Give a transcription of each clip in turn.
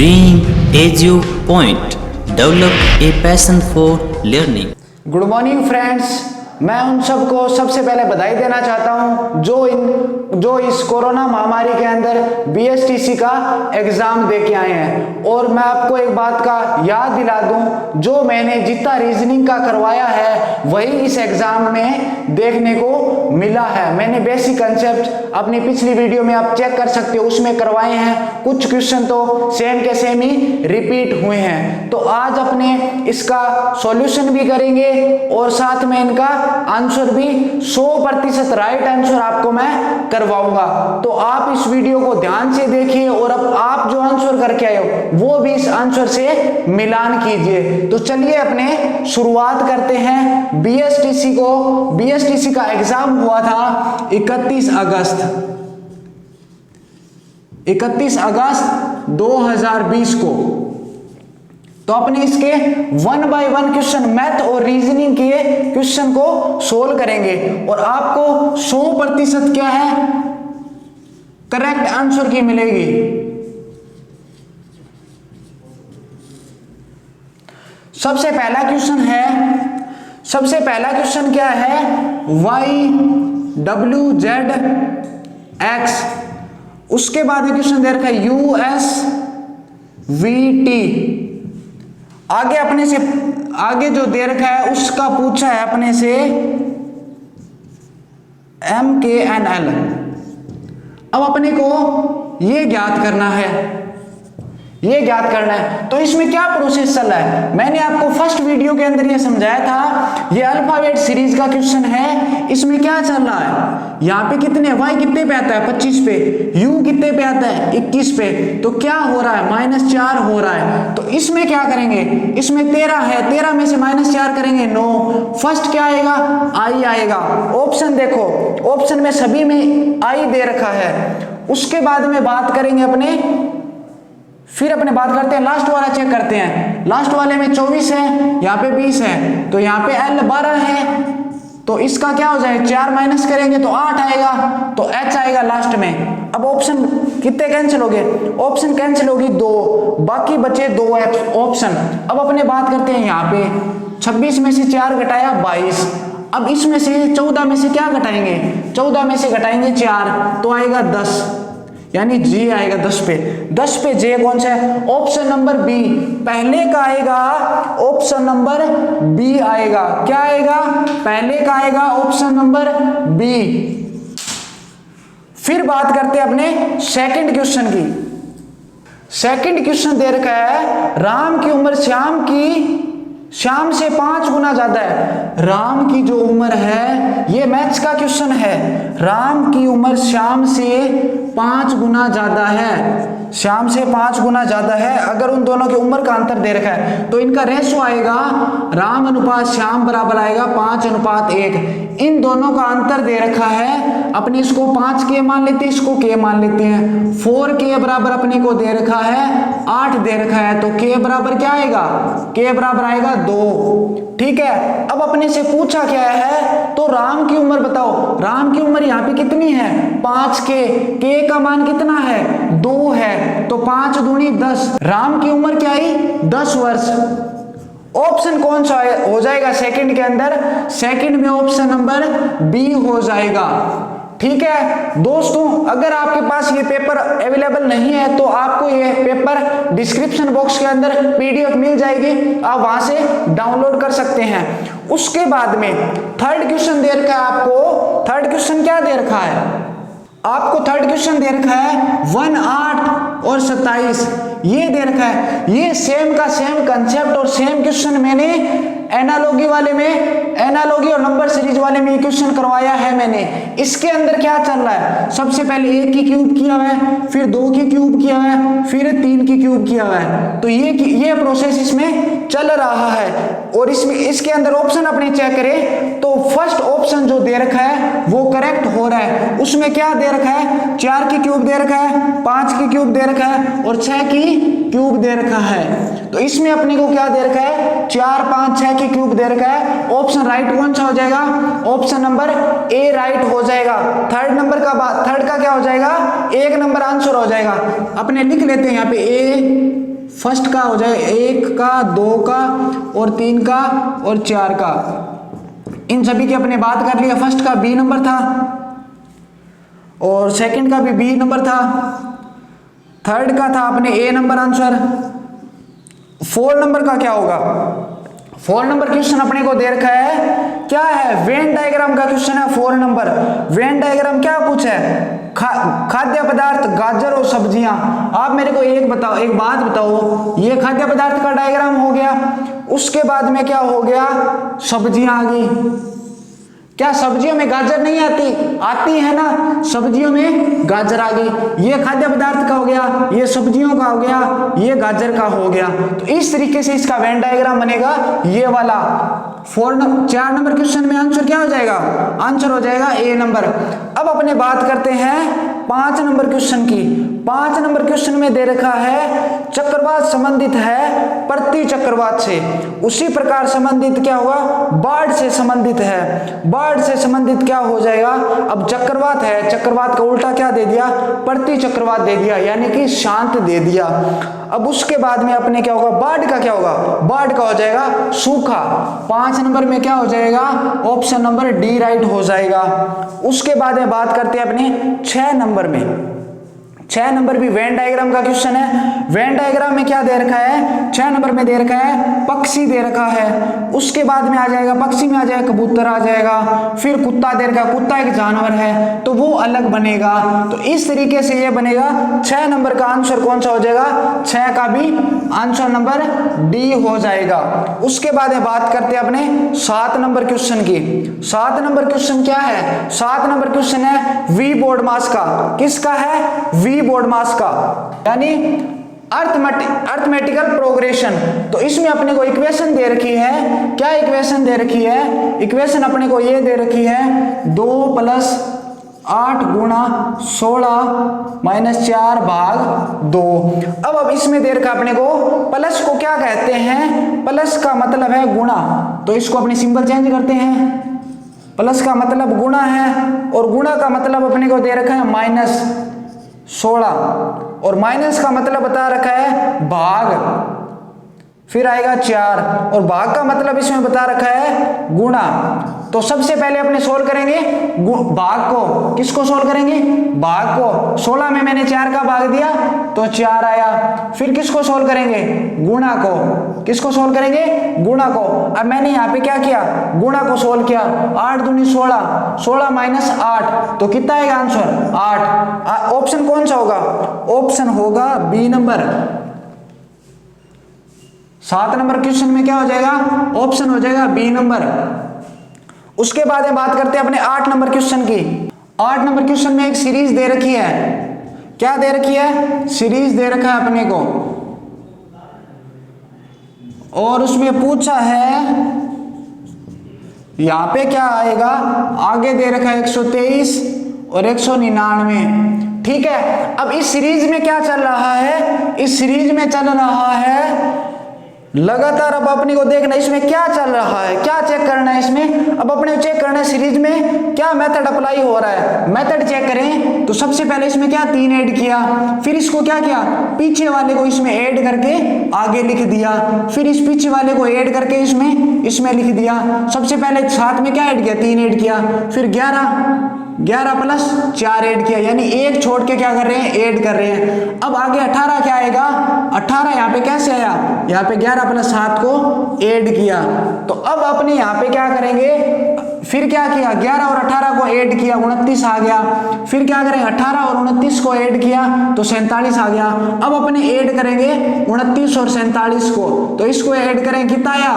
Dream Edu Point. Develop a passion for learning. Good morning friends, मैं उन सबको सबसे पहले बधाई देना चाहता हूं जो इस कोरोना महामारी के अंदर BSTC का एग्जाम दे के आए हैं। और मैं आपको एक बात का याद दिला दूं, जो मैंने जितना रीजनिंग का करवाया है वही इस एग्जाम में देखने को मिला है। मैंने बेसिक कंसेप्ट अपनी पिछली वीडियो में आप चेक कर सकते हो, उसमें करवाए हैं। कुछ क्वेश्चन तो सेम के सेम ही रिपीट हुए हैं। तो आज अपने इसका सॉल्यूशन भी करेंगे और साथ में इनका आंसर भी 100% राइट आंसर आपको मैं करवाऊंगा। तो आप इस वीडियो को ध्यान से देखिए और अब आप जो आंसर करके आए हो वो भी इस आंसर से मिलान कीजिए। तो चलिए अपने शुरुआत करते हैं। BSTC का एग्जाम हुआ था 31 अगस्त 2020 को। तो अपने इसके 1 बाय 1 क्वेश्चन मैथ और रीजनिंग के क्वेश्चन को सोल्व करेंगे और आपको 100% क्या है करेक्ट आंसर की मिलेगी। सबसे पहला क्वेश्चन क्या है, YWZ उसके बाद क्वेश्चन दे रखा है USVT। आगे जो दे रखा है उसका पूछा है अपने से MKNL। अब अपने को ये ज्ञात करना है, तो इसमें क्या प्रोसेस चल रहा है। मैंने आपको फर्स्ट वीडियो के अंदर ये समझाया था, ये अल्फाबेट सीरीज का क्वेश्चन है। इसमें क्या चल रहा है, यहाँ पे कितने y कितने पे आता है 25 पे, u कितने पे आता है 21 पे। तो क्या हो रहा है -4 हो रहा है। तो इसमें क्या करेंगे, इसमें 13 है, 13 में से -4 करेंगे 9। फर्स्ट क्या आएगा, i आएगा। ऑप्शन देखो, ऑप्शन में सभी में i दे रखा है। उसके बाद में बात करेंगे अपने बात करते हैं लास्ट वाला चेक करते हैं। लास्ट वाले में 24 है, यहाँ पे 20 है, तो यहाँ पे L 12 है। तो इसका क्या हो जाएगा, 4 माइनस करेंगे तो 8 आएगा, तो H आएगा लास्ट में। अब ऑप्शन कितने कैंसिल हो गए, ऑप्शन कैंसिल होगी 2, बाकी बचे 2 ऑप्शन। अब अपने बात करते हैं यहाँ पे 26 में से 4 घटाया 22। अब इसमें से 14 में से क्या घटाएंगे, 14 में से घटाएंगे 4 तो आएगा 10, यानी G आएगा 10 पे। 10 पे J कौन सा है, ऑप्शन नंबर B पहले का आएगा, ऑप्शन नंबर B आएगा। क्या आएगा, पहले का आएगा ऑप्शन नंबर B। फिर बात करते हैं अपने सेकंड क्वेश्चन की। सेकंड क्वेश्चन दे रखा है, राम की उम्र श्याम से 5 गुना ज्यादा है। राम की जो उम्र है, ये मैथ्स का क्वेश्चन है, राम की उम्र श्याम से 5 गुना ज्यादा है, श्याम से 5 गुना ज्यादा है। अगर उन दोनों की उम्र का अंतर दे रखा है तो इनका रेशो आएगा राम अनुपात श्याम बराबर आएगा 5:1। इन दोनों का अंतर दे रखा है, अपने इसको 5 के मान लेते हैं, इसको के मान लेते हैं। 4 के बराबर अपने को दे रखा है 8 दे रखा है, तो के बराबर क्या आएगा, के बराबर आएगा 2। ठीक है। अब अपने से पूछा क्या है, तो राम की उम्र बताओ। राम की उम्र यहाँ पे कितनी है, 5 के का मान कितना है 2 है, तो 5 दूनी 10। राम की उम्र क्या आई 10 वर्ष। ऑप्शन कौन सा हो जाएगा सेकंड के अंदर, सेकंड में ऑप्शन नंबर B हो जाएगा। ठीक है दोस्तों, अगर आपके पास ये पेपर अवेलेबल नहीं है तो आपको ये पेपर डिस्क्रिप्शन बॉक्स के अंदर PDF मिल जाएगी, आप वहां से डाउनलोड कर सकते हैं। उसके बाद में थर्ड क्वेश्चन दे रखा है आपको। थर्ड क्वेश्चन क्या दे रखा है आपको, थर्ड क्वेश्चन दे रखा है 1, 8 और 27 ये दे रखा है। ये सेम का सेम कंसेप्ट और सेम क्वेश्चन मैंने एनालॉजी और नंबर सीरीज वाले में क्वेश्चन करवाया है मैंने। इसके अंदर क्या चल रहा है, सबसे पहले 1 की क्यूब किया हुआ है, फिर 2 की क्यूब किया हुआ है, फिर 3 की क्यूब किया हुआ है। तो ये प्रोसेस इसमें चल रहा है। और इसके अंदर ऑप्शन अपने चेक करें तो फर्स्ट ऑप्शन जो दे रखा है वो करेक्ट हो रहा है। उसमें क्या दे रखा है, 4 की क्यूब दे रखा है, 5 की क्यूब दे रखा है और 6 की क्यूब दे रखा है। तो इसमें अपने को क्या दे रखा है, 4, 5, 6 की क्यूब दे रखा है। ऑप्शन राइट कौन सा हो जाएगा, ऑप्शन नंबर A राइट हो जाएगा। थर्ड का क्या हो जाएगा, 1 नंबर आंसर हो जाएगा। अपने लिख लेते हैं यहाँ पे A फर्स्ट का हो जाएगा 1 का, 2 का और 3 का और 4 का। इन सभी की अपने बात कर लिया। फर्स्ट का बी नंबर था और सेकंड का भी बी नंबर था, थर्ड का था अपने ए नंबर आंसर। 4 नंबर का क्या होगा? 4 नंबर क्वेश्चन अपने को दे रखा है, क्या है? वेन डायग्राम का क्वेश्चन है 4 नंबर। वेन डायग्राम क्या पूछा है? खाद्य पदार्थ, गाजर और सब्जियां। आप मेरे को एक बात बताओ, ये खाद्य पदार्थ का डायग्राम हो गया, उसके बाद में क्या हो गया? सब्जियां आ गई। क्या सब्जियों में गाजर नहीं आती? आती है ना, सब्जियों में गाजर आ गई। ये खाद्य पदार्थ का हो गया, ये सब्जियों का हो गया, ये गाजर का हो गया। तो इस तरीके से इसका वेन डायग्राम बनेगा ये वाला। 4 नंबर क्वेश्चन में आंसर क्या हो जाएगा? आंसर हो जाएगा ए नंबर। अब अपने बात करते हैं 5 नंबर क्वेश्चन की। 5 नंबर क्वेश्चन में दे रखा है चक्रवात संबंधित है प्रति चक्रवात से, उसी प्रकार संबंधित क्या होगा? बाढ़ से संबंधित है। बाढ़ से संबंधित क्या हो जाएगा? अब चक्रवात है, चक्रवात का उल्टा क्या दे दिया? प्रति चक्रवात दे दिया, यानी कि शांत दे दिया। अब उसके बाद में अपने क्या होगा? बाढ़ का क्या होगा? बाढ़ का हो जाएगा सूखा। 5 नंबर में क्या हो जाएगा? ऑप्शन नंबर डी राइट हो जाएगा। उसके बाद में बात करते हैं अपने 6 नंबर में। 6 नंबर भी वेन डायग्राम का क्वेश्चन है। वेन डायग्राम में क्या दे रखा है? 6 नंबर में दे रखा है पक्षी दे रखा है। उसके बाद में आ जाएगा पक्षी में आ जाएगा कबूतर आ जाएगा, फिर कुत्ता दे रखा है, कुत्ता एक जानवर है तो वो अलग बनेगा। तो इस तरीके से ये बनेगा। 6 नंबर का आंसर कौन सा हो जाएगा? 6 का भी आंसर नंबर डी हो जाएगा। उसके बाद में बात करते हैं अपने 7 नंबर क्वेश्चन की। 7 नंबर क्वेश्चन क्या है? 7 नंबर क्वेश्चन है वी बोर्ड मास का। किसका है? वी बोर्ड मास का, यानी अर्थमेटिकल प्रोग्रेशन। तो इसमें अपने को इक्वेशन दे रखी है। क्या इक्वेशन दे रखी है? इक्वेशन अपने को ये दे रखी है 2 + 8 × 16 - 4 / 2। अब इसमें दे रखा अपने को प्लस को क्या कहते हैं? प्लस का मतलब है गुणा, तो इसको अपने सिंबल चेंज करते हैं। प्लस का मतलब गुणा है और गुणा का मतलब अपने को दे रखा है -16 और माइनस का मतलब बता रखा है भाग, फिर आएगा 4 और भाग का मतलब इसमें बता रखा है गुणा। तो सबसे पहले अपने सोल्व करेंगे भाग को। किसको सोल्व करेंगे? भाग को। 16 में मैंने 4 का भाग दिया तो 4 आया। फिर किसको सोल्व करेंगे? गुणा को। किसको सोल्व करेंगे? गुणा को। अब मैंने यहाँ पे क्या किया? गुणा को सोल्व किया। 8 दूनी 16, 16 - 8 तो कितना आएगा आंसर? 8। ऑप्शन कौन सा होगा? ऑप्शन होगा बी नंबर। 7 नंबर क्वेश्चन में क्या हो जाएगा? ऑप्शन हो जाएगा बी नंबर। उसके बाद में बात करते हैं अपने 8 नंबर क्वेश्चन की। 8 नंबर क्वेश्चन में एक सीरीज दे रखी है। क्या दे रखी है? सीरीज दे रखा है अपने को और उसमें पूछा है, यहां पे क्या आएगा? आगे दे रखा है 123 और 199। ठीक है। अब इस सीरीज में क्या चल रहा है? इस सीरीज में चल रहा है लगातार। अब अपने को देखना इसमें क्या चल रहा है, क्या चेक करना है इसमें। अब अपने को चेक करना है सीरीज में क्या मेथड अप्लाई हो रहा है। मेथड चेक करें तो सबसे पहले इसमें क्या 3 ऐड किया, फिर इसको क्या किया? पीछे वाले को इसमें ऐड करके आगे लिख दिया, फिर इस पीछे वाले को ऐड करके इसमें लिख दिया। सबसे पहले साथ में क्या ऐड किया? 3 ऐड किया, फिर 11 + 4 ऐड किया, यानी एक छोड़ के क्या कर रहे हैं? ऐड कर रहे हैं। अब आगे 18 क्या आएगा? 18 यहाँ पे कैसे आया? यहाँ पे 11 + 7 को ऐड किया। तो अब अपने यहाँ पे क्या करेंगे? फिर क्या किया? 11 और 18 को ऐड किया, 29 आ गया। फिर क्या करेंगे? 18 और 29 को ऐड किया तो 47 आ गया। अब अपने ऐड करेंगे 29 और 47 को, तो इसको ऐड करें कितना आया?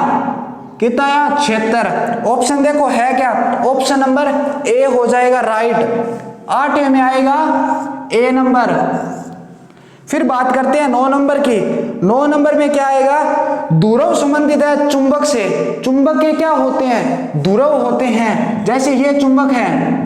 76। ऑप्शन देखो है क्या? ऑप्शन नंबर ए हो जाएगा राइट। 8 में आएगा ए नंबर। फिर बात करते हैं 9 नंबर की। 9 नंबर में क्या आएगा? ध्रुव संबंधित है चुंबक से। चुंबक के क्या होते हैं? ध्रुव होते हैं। जैसे ये चुंबक है,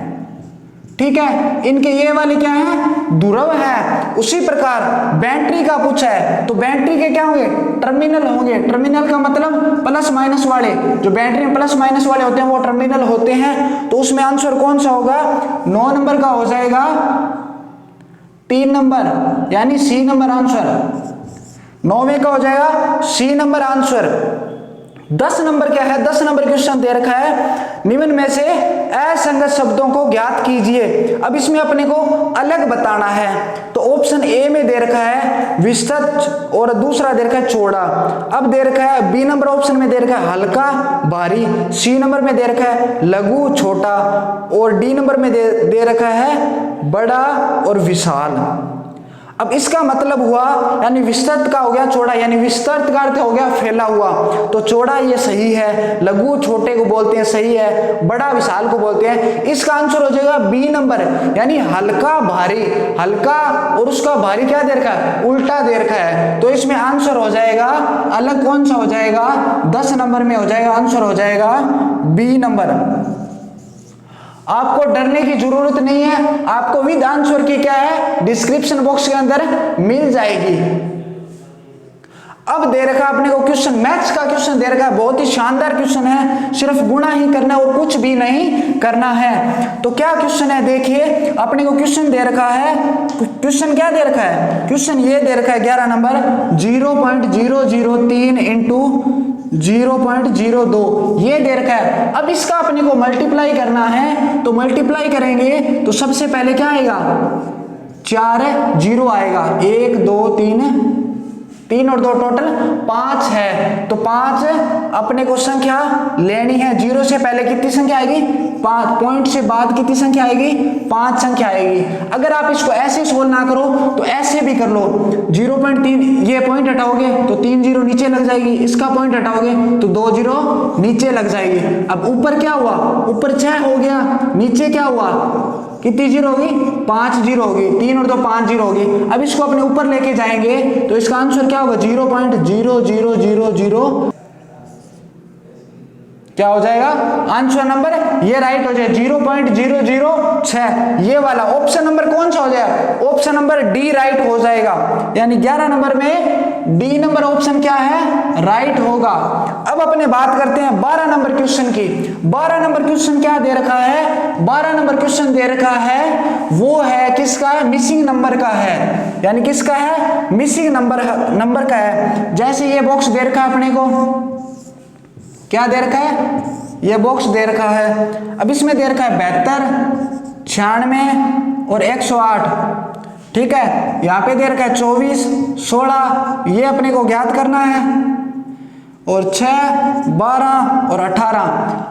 ठीक है, इनके ये वाले क्या है? ध्रुव है। उसी प्रकार बैटरी का पूछा है तो बैटरी के क्या होंगे? टर्मिनल होंगे। टर्मिनल का मतलब प्लस माइनस वाले, जो बैटरी में प्लस माइनस वाले होते हैं वो टर्मिनल होते हैं। तो उसमें आंसर कौन सा होगा? 9 नंबर का हो जाएगा 3 नंबर, यानी सी नंबर आंसर। 9वें का हो जाएगा सी नंबर आंसर। 10 नंबर क्या है, 10 नंबर क्वेश्चन दे रखा है निम्न में से असंगत शब्दों को ज्ञात कीजिए। अब इसमें अपने को अलग बताना है, तो ऑप्शन ए में दे रखा है विस्तृत और दूसरा दे रखा है चौड़ा। अब दे रखा है बी नंबर ऑप्शन में दे रखा है हल्का भारी, सी नंबर में दे रखा है लघु छोटा, और डी नंबर में दे रखा है बड़ा और विशाल। अब इसका मतलब हुआ यानी विस्तृत का हो गया चौड़ा, यानी विस्तृत का अर्थ हो गया फैला हुआ, तो चौड़ा ये सही है, लघु छोटे को बोलते हैं सही है, बड़ा विशाल को बोलते हैं। इसका आंसर हो जाएगा बी नंबर, यानी हल्का भारी। हल्का और उसका भारी क्या दे रखा है, उल्टा दे रखा है, तो इसमें आंसर हो जाएगा अलग कौन सा हो जाएगा, 10 नंबर में हो जाएगा, आंसर हो जाएगा बी नंबर। आपको डरने की जरूरत नहीं है, आपको विद आंसर की क्या है डिस्क्रिप्शन बॉक्स के अंदर मिल जाएगी। अब दे रखा अपने को क्वेश्चन, मैथ्स का क्वेश्चन दे रखा है, बहुत ही शानदार क्वेश्चन है, सिर्फ गुणा ही करना है और कुछ भी नहीं करना है। तो क्या क्वेश्चन है देखिए, अपने को क्वेश्चन दे रखा है, क्वेश्चन क्या दे रखा है, क्वेश्चन ये दे रखा है 11 नंबर 0.003 इंटू 0.02 ये दे रखा है। अब इसका अपने को मल्टीप्लाई करना है, तो मल्टीप्लाई करेंगे तो सबसे पहले क्या आएगा, 4 जीरो आएगा, 1 2 3 और 2 टोटल 5 है, तो 5 अपने को संख्या लेनी है। 0 से पहले कितनी संख्या आएगी, 5, पॉइंट से बाद कितनी संख्या आएगी, 5 संख्या आएगी। अगर आप इसको ऐसे सोल्व ना करो तो ऐसे भी कर लो, 0.3 ये पॉइंट हटाओगे तो 3 जीरो नीचे लग जाएगी, इसका पॉइंट हटाओगे तो 2 जीरो नीचे लग जाएगी। अब ऊपर क्या हुआ, ऊपर 6 हो गया, नीचे क्या हुआ, कितनी जीरो होगी, 5 जीरो होगी, 3 और 2 5 जीरो होगी। अब इसको अपने ऊपर लेके जाएंगे तो इसका आंसर क्या होगा, 0.0000 क्या हो जाएगा आंसर नंबर, ये राइट हो जाए 0.006। ये वाला ऑप्शन नंबर कौन सा हो जाएगा, ऑप्शन नंबर डी राइट हो जाएगा, यानी 11 नंबर में डी नंबर ऑप्शन क्या है, राइट होगा। अब अपने बात करते हैं 12 नंबर क्वेश्चन की। 12 नंबर क्वेश्चन क्या दे रखा है, 12 नंबर क्वेश्चन दे रखा है वो है किसका है, मिसिंग नंबर का है, यानी किसका है, मिसिंग नंबर का है। जैसे ये बॉक्स दे रखा है अपने को, क्या दे रखा है, ये बॉक्स दे रखा है। अब इसमें दे रखा है 72, 96 और 108, ठीक है। यहाँ पे दे रखा है 24, 16, ये अपने को ज्ञात करना है, और 6, 12 और 18।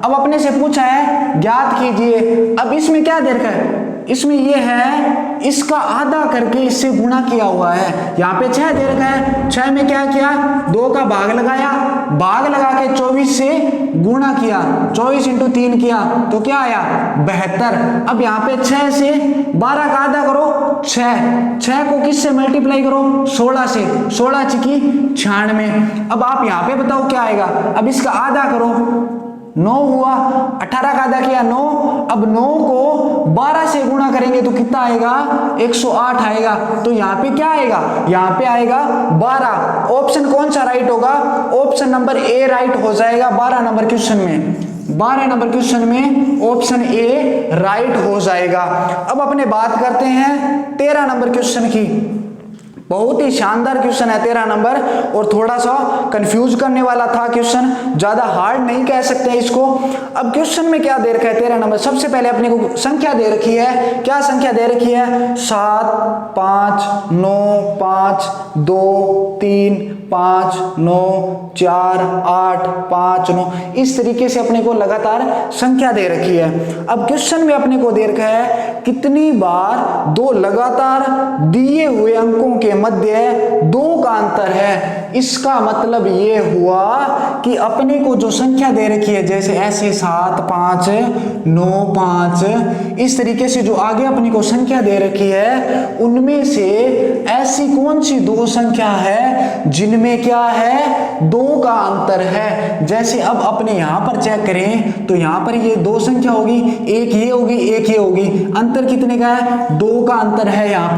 अब अपने से पूछा है ज्ञात कीजिए। अब इसमें क्या दे रखा है, इसमें ये है इसका आधा करके इससे गुणा किया हुआ है। यहाँ पे 6 दे रखा है, 6 में क्या किया, 2 का भाग लगाया, भाग लगा के 24 से गुणा किया, 24 इंटू 3 किया तो क्या आया 72। अब यहाँ पे 6 से 12 का आधा करो 6 को किससे मल्टीप्लाई करो 16 से, 16 चिकी 96। अब आप यहाँ पे बताओ क्या आएगा, अब इसका आधा करो 9 हुआ, 18 का आधा किया 9। अब 9 को 12 से गुणा करेंगे तो कितना आएगा 108 आएगा, तो यहाँ पे क्या आएगा, यहाँ पे आएगा 12। ऑप्शन कौन सा राइट होगा, ऑप्शन नंबर ए राइट हो जाएगा 12 नंबर क्वेश्चन में। 12 नंबर क्वेश्चन में ऑप्शन ए राइट हो जाएगा। अब अपने बात करते हैं 13 नंबर क्वेश्चन की। बहुत ही शानदार क्वेश्चन है 13 नंबर, और थोड़ा सा कंफ्यूज करने वाला था क्वेश्चन, ज्यादा हार्ड नहीं कह सकते इसको। अब क्वेश्चन में क्या दे रखा है 13 नंबर, सबसे पहले अपने को संख्या दे रखी है, क्या संख्या दे रखी है 7, 5, 9, 5, 2, 3, 5, 9, 4, 8, 5, 9, इस तरीके से अपने को लगातार संख्या दे रखी है। अब क्वेश्चन में अपने को दे रखा है कितनी बार दो लगातार दिए हुए अंकों के मध्य 2 का अंतर है। इसका मतलब ये हुआ कि अपने को जो संख्या दे रखी है, जैसे ऐसे 7, 5, 9, 5, इस तरीके से जो आगे अपने को संख्या दे रखी है, उनमें से ऐसी कौन सी 2 संख्या है जिनमें क्या है 2 का अंतर है। जैसे अब अपने यहां पर चेक करें तो यहां पर ये 2 संख्या होगी, एक ये होगी, एक ये होगी, अंतर कितने का है 2 का अंतर है। यहाँ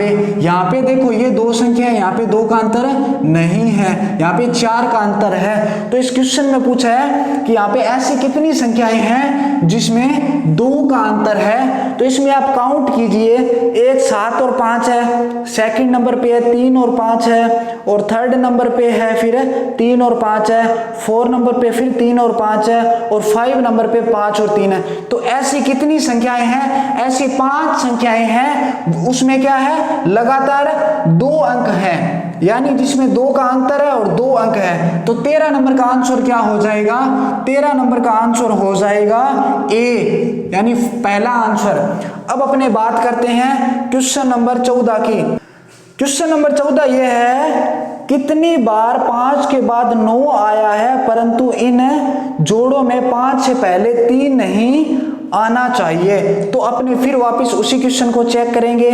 पे देखो ये 2 संख्या है, यहाँ पे 2 का अंतर नहीं है, यहाँ पे 4 का अंतर है। तो इस क्वेश्चन में पूछा है कि यहाँ पे ऐसी कितनी संख्याएं हैं जिसमें 2 का अंतर है। तो इसमें आप काउंट कीजिए, एक 7 और 5 है, सेकंड नंबर पे है 3 और 5 है, और थर्ड नंबर पे है फिर 3 और 5 है, 4 नंबर पे फिर 3 और 5 है, और 5 नंबर पे 5 और 3 है। तो ऐसी कितनी संख्याएं हैं? ऐसी 5 संख्याएं हैं, उसमें क्या है, लगातार 2 अंक हैं, यानी जिसमें 2 का अंतर है और 2 अंक है। तो 13 नंबर का आंसर क्या हो जाएगा? 13 नंबर का आंसर हो जाएगा ए, यानी पहला आंसर। अब अपने बात करते हैं क्वेश्चन नंबर 14 की। क्वेश्चन नंबर 14 यह है, कितनी बार 5 के बाद 9 आया है परंतु इन जोड़ों में 5 से पहले 3 नहीं आना चाहिए? तो अपने फिर वापस उसी क्वेश्चन को चेक करेंगे,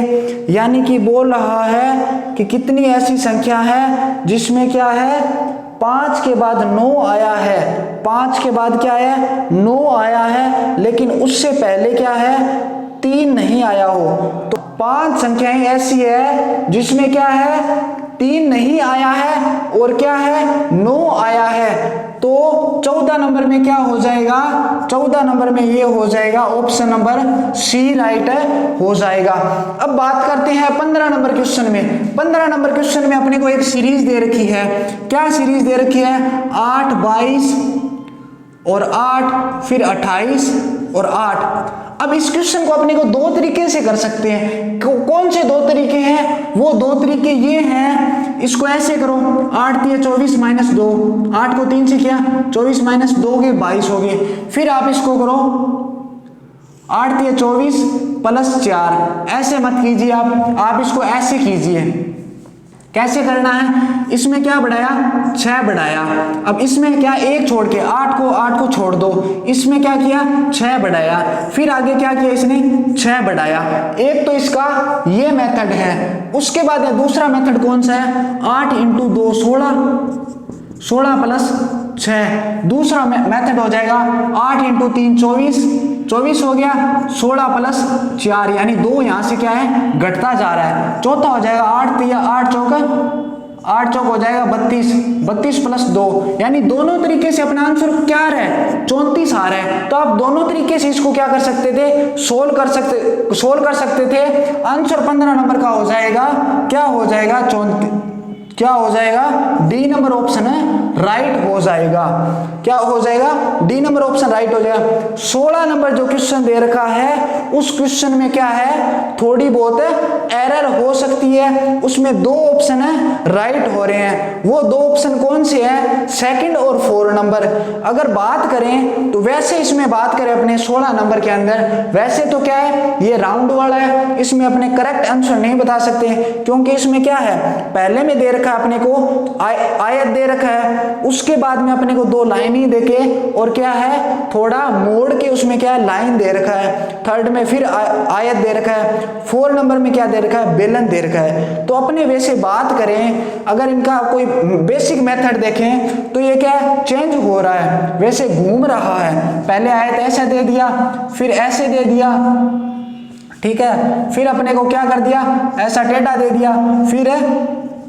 यानी कि बोल रहा है कि कितनी ऐसी संख्या है जिसमें क्या है, 5 के बाद 9 आया है, 5 के बाद क्या है, 9 आया है, लेकिन उससे पहले क्या है, 3 नहीं आया हो। तो 5 संख्याएं ऐसी है जिसमें क्या है, 3 नहीं आया है और क्या है, 9 आया है। तो 14 नंबर में क्या हो जाएगा? 14 नंबर में ये हो जाएगा ऑप्शन नंबर सी राइट हो जाएगा। अब बात करते हैं 15 नंबर क्वेश्चन में। 15 नंबर क्वेश्चन में अपने को एक सीरीज दे रखी है। क्या सीरीज दे रखी है? 8, 22 और 8, फिर 28 और 8। अब इस क्वेश्चन को अपने को 2 तरीके से कर सकते हैं। कौन से 2 तरीके हैं? वो 2 तरीके ये हैं, इसको ऐसे करो, 8 3 24 माइनस 2, 8 को 3 से किया 24 माइनस 2 के 22 हो गए। फिर आप इसको करो 8 3 24 प्लस 4, ऐसे मत कीजिए आप इसको ऐसे कीजिए। कैसे करना है? इसमें क्या बढ़ाया? 6 बढ़ाया। अब इसमें क्या, 1 छोड़ के 8 को छोड़ दो, इसमें क्या किया, 6 बढ़ाया। फिर आगे क्या किया इसने, 6 बढ़ाया। एक तो इसका ये मेथड है। उसके बाद दूसरा मेथड कौन सा है? 8 इंटू 2 16 प्लस 6। दूसरा मेथड हो जाएगा 8 इंटू 3 24 हो गया, 16 प्लस 4, यानी 2 यहां से क्या है, घटता जा रहा है। चौथा हो जाएगा 8 चौक हो जाएगा 32 प्लस 2, यानी दोनों तरीके से अपना आंसर क्या आ रहा है, 34 आ रहा है। तो आप दोनों तरीके से इसको क्या कर सकते थे, सोल्व कर सकते थे। आंसर 15 नंबर का हो जाएगा, क्या हो जाएगा, 34, क्या हो जाएगा, डी नंबर ऑप्शन है राइट हो जाएगा। क्या हो जाएगा, डी नंबर ऑप्शन राइट हो जाएगा। 16 नंबर जो क्वेश्चन दे रखा है उस क्वेश्चन में क्या है, थोड़ी बहुत एरर हो सकती है। उसमें 2 ऑप्शन है राइट हो रहे हैं। वो 2 ऑप्शन कौन से हैं, सेकंड और 4 नंबर। अगर बात करें तो वैसे इसमें बात करें अपने 16 नंबर के अंदर, वैसे तो क्या है, ये राउंड वाला है, इसमें अपने करेक्ट आंसर नहीं बता सकते, क्योंकि इसमें क्या है, पहले में दे अपने को आयत दे रखा है, उसके बाद में अपने को 2 लाइन ही देके और क्या है, थोड़ा मोड़ के उसमें क्या है, लाइन दे रखा है। थर्ड में फिर आयत दे रखा है। 4 नंबर में क्या दे रखा है, बेलन दे रखा है। तो अपने वैसे बात करें, अगर इनका कोई बेसिक मेथड देखें तो ये क्या है, चेंज हो रहा है, वैसे घूम रहा है। पहले आयत ऐसे दे दिया, फिर ऐसे दे दिया, ठीक है, फिर अपने को क्या कर दिया, ऐसा टेढ़ा दे दिया,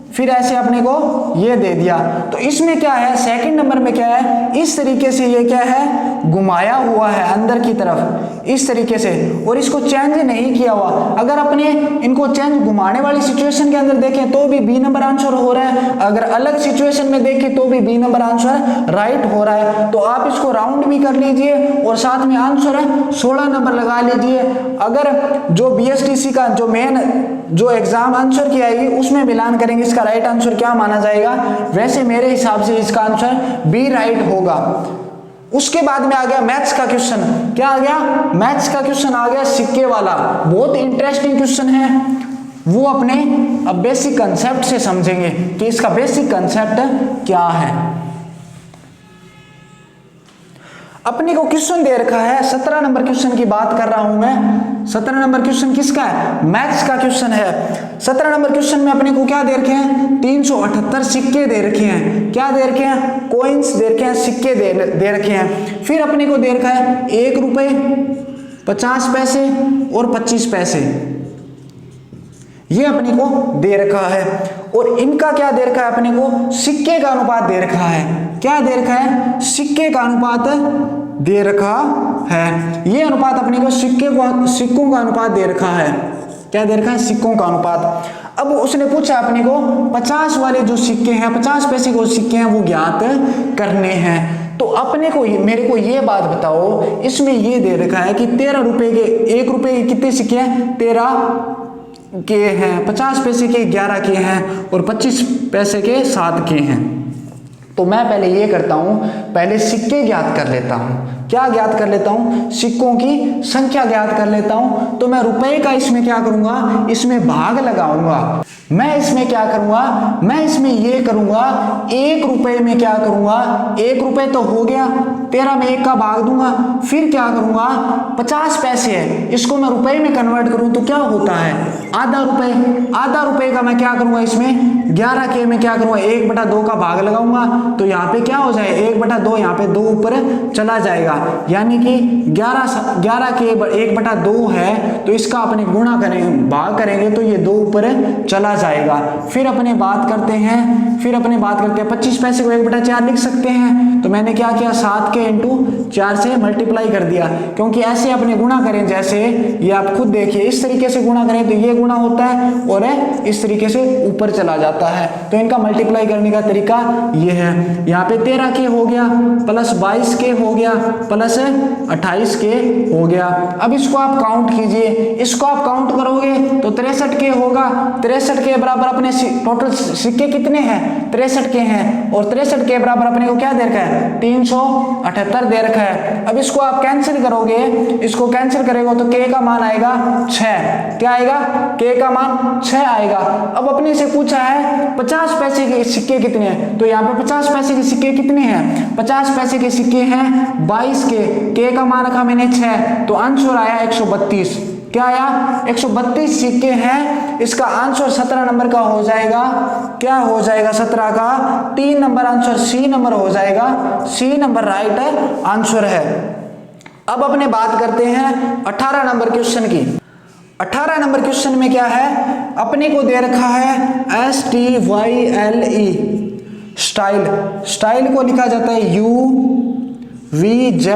फिर ऐसे अपने को ये दे दिया। तो इसमें क्या है, सेकंड नंबर में क्या है, इस तरीके से ये क्या है, घुमाया हुआ है अंदर की तरफ इस तरीके से, और इसको चेंज नहीं किया हुआ। अगर अपने इनको चेंज घुमाने वाली सिचुएशन के अंदर देखें तो भी बी नंबर आंसर हो रहा है, अगर अलग सिचुएशन में देखें तो भी बी नंबर आंसर राइट हो रहा है। तो आप इसको राउंड भी कर लीजिए और साथ में आंसर 16 नंबर लगा लीजिए। अगर जो BSTC का जो मेन जो एग्जाम आंसर की आएगी उसमें मिलान करेंगे, इसका राइट आंसर क्या माना जाएगा, वैसे मेरे हिसाब से इसका आंसर बी राइट होगा। उसके बाद में आ गया मैथ्स का क्वेश्चन। क्या आ गया, मैथ्स का क्वेश्चन आ गया सिक्के वाला। बहुत इंटरेस्टिंग क्वेश्चन है, वो अपने अब बेसिक कंसेप्ट से समझेंगे कि इसका बेसिक कंसेप्ट क्या है। अपने को क्वेश्चन दे रखा है, 17 नंबर क्वेश्चन की बात कर रहा हूं मैं। 17 नंबर क्वेश्चन किसका है, मैथ्स का क्वेश्चन है। 17 नंबर क्वेश्चन में अपने को क्या दे रखे हैं, 378 सिक्के दे रखे हैं। क्या दे रखे हैं, कॉइन्स दे रखे हैं, सिक्के दे रखे हैं। फिर अपने को दे रखा है 1 रुपए, 50 पैसे और 25 पैसे, ये अपने को दे रखा है। और इनका क्या दे रखा है, अपने को सिक्के का अनुपात दे रखा है। क्या दे रखा है, सिक्के का अनुपात दे रखा है। ये अनुपात अपने को सिक्कों का अनुपात दे रखा है। क्या दे रखा है? सिक्कों का अनुपात। अब उसने पूछा अपने को 50 वाले जो सिक्के हैं, 50 पैसे के सिक्के हैं, वो ज्ञात करने हैं। तो अपने को मेरे को ये बात बताओ, इसमें ये दे रखा है कि 13 रुपए के, 1 रुपए के कितने सिक्के हैं? 13 के हैं, 50 पैसे के 11 के हैं और 25 पैसे के 7 के हैं। तो मैं पहले ये करता हूं, पहले सिक्के ज्ञात कर लेता हूं। क्या ज्ञात कर लेता हूं? सिक्कों की संख्या ज्ञात कर लेता हूं। तो मैं रुपए का इसमें क्या करूंगा? इसमें भाग लगाऊंगा। मैं इसमें क्या करूंगा? मैं इसमें ये करूंगा, 1 रुपए में क्या करूंगा? 1 रुपए तो हो गया, 13 में 1 का भाग दूंगा। फिर क्या करूंगा? 50 पैसे है, इसको मैं रुपए में कन्वर्ट करूं तो क्या होता है? आधा रुपए। आधा रुपए का मैं क्या करूंगा? इसमें 11 के में क्या करूंगा? 1/2 का भाग लगाऊंगा। तो यहाँ पे क्या हो जाए? 1/2, यहाँ पे 2 ऊपर चला जाएगा, यानी कि 11 के 1/2 है, तो इसका अपने गुणा करेंगे, भाग करेंगे तो ये 2 ऊपर चला जाएगा। फिर अपने बात करते हैं 25 पैसे को 1/4 लिख सकते हैं। तो मैंने क्या किया? 7 के इंटू 4 से मल्टीप्लाई कर दिया, क्योंकि ऐसे अपने गुणा करें, जैसे ये आप खुद देखिए, इस तरीके से गुणा करें तो ये गुणा होता है और इस तरीके से ऊपर चला जाता है। तो इनका मल्टीप्लाई करने का तरीका ये है। यहाँ पे 13 के हो गया प्लस 22 के हो गया प्लस 28 के हो गया। अब इसको आप काउंट कीजिए, इसको आप काउंट करोगे तो 63 के होगा। 63 के बराबर अपने टोटल सिक्के कितने हैं? 63 के हैं, और 63 के बराबर अपने को क्या दे रखा है? 378 दे रखा है। अब इसको आप कैंसिल करोगे, इसको कैंसिल करेगा तो के का मान आएगा 6। क्या आएगा? के का मान 6 आएगा। अब अपने से पूछा है 50 पैसे के सिक्के कितने हैं, तो यहाँ पे 50 पैसे के सिक्के कितने हैं? 50 पैसे के सिक्के हैं 22 के का मान रखा मैंने 6, तो आंसर आया 132। क्या आया? 132 सिक्के हैं। इसका आंसर 17 नंबर का हो जाएगा। क्या हो जाएगा? 17 का 3 नंबर आंसर सी नंबर हो जाएगा। सी नंबर राइट आंसर है। अब अपने बात करते हैं 18 नंबर क्वेश्चन की। 18 नंबर क्वेश्चन में क्या है? अपने को दे रखा है STYLE, स्टाइल। स्टाइल को लिखा जाता है UVZJ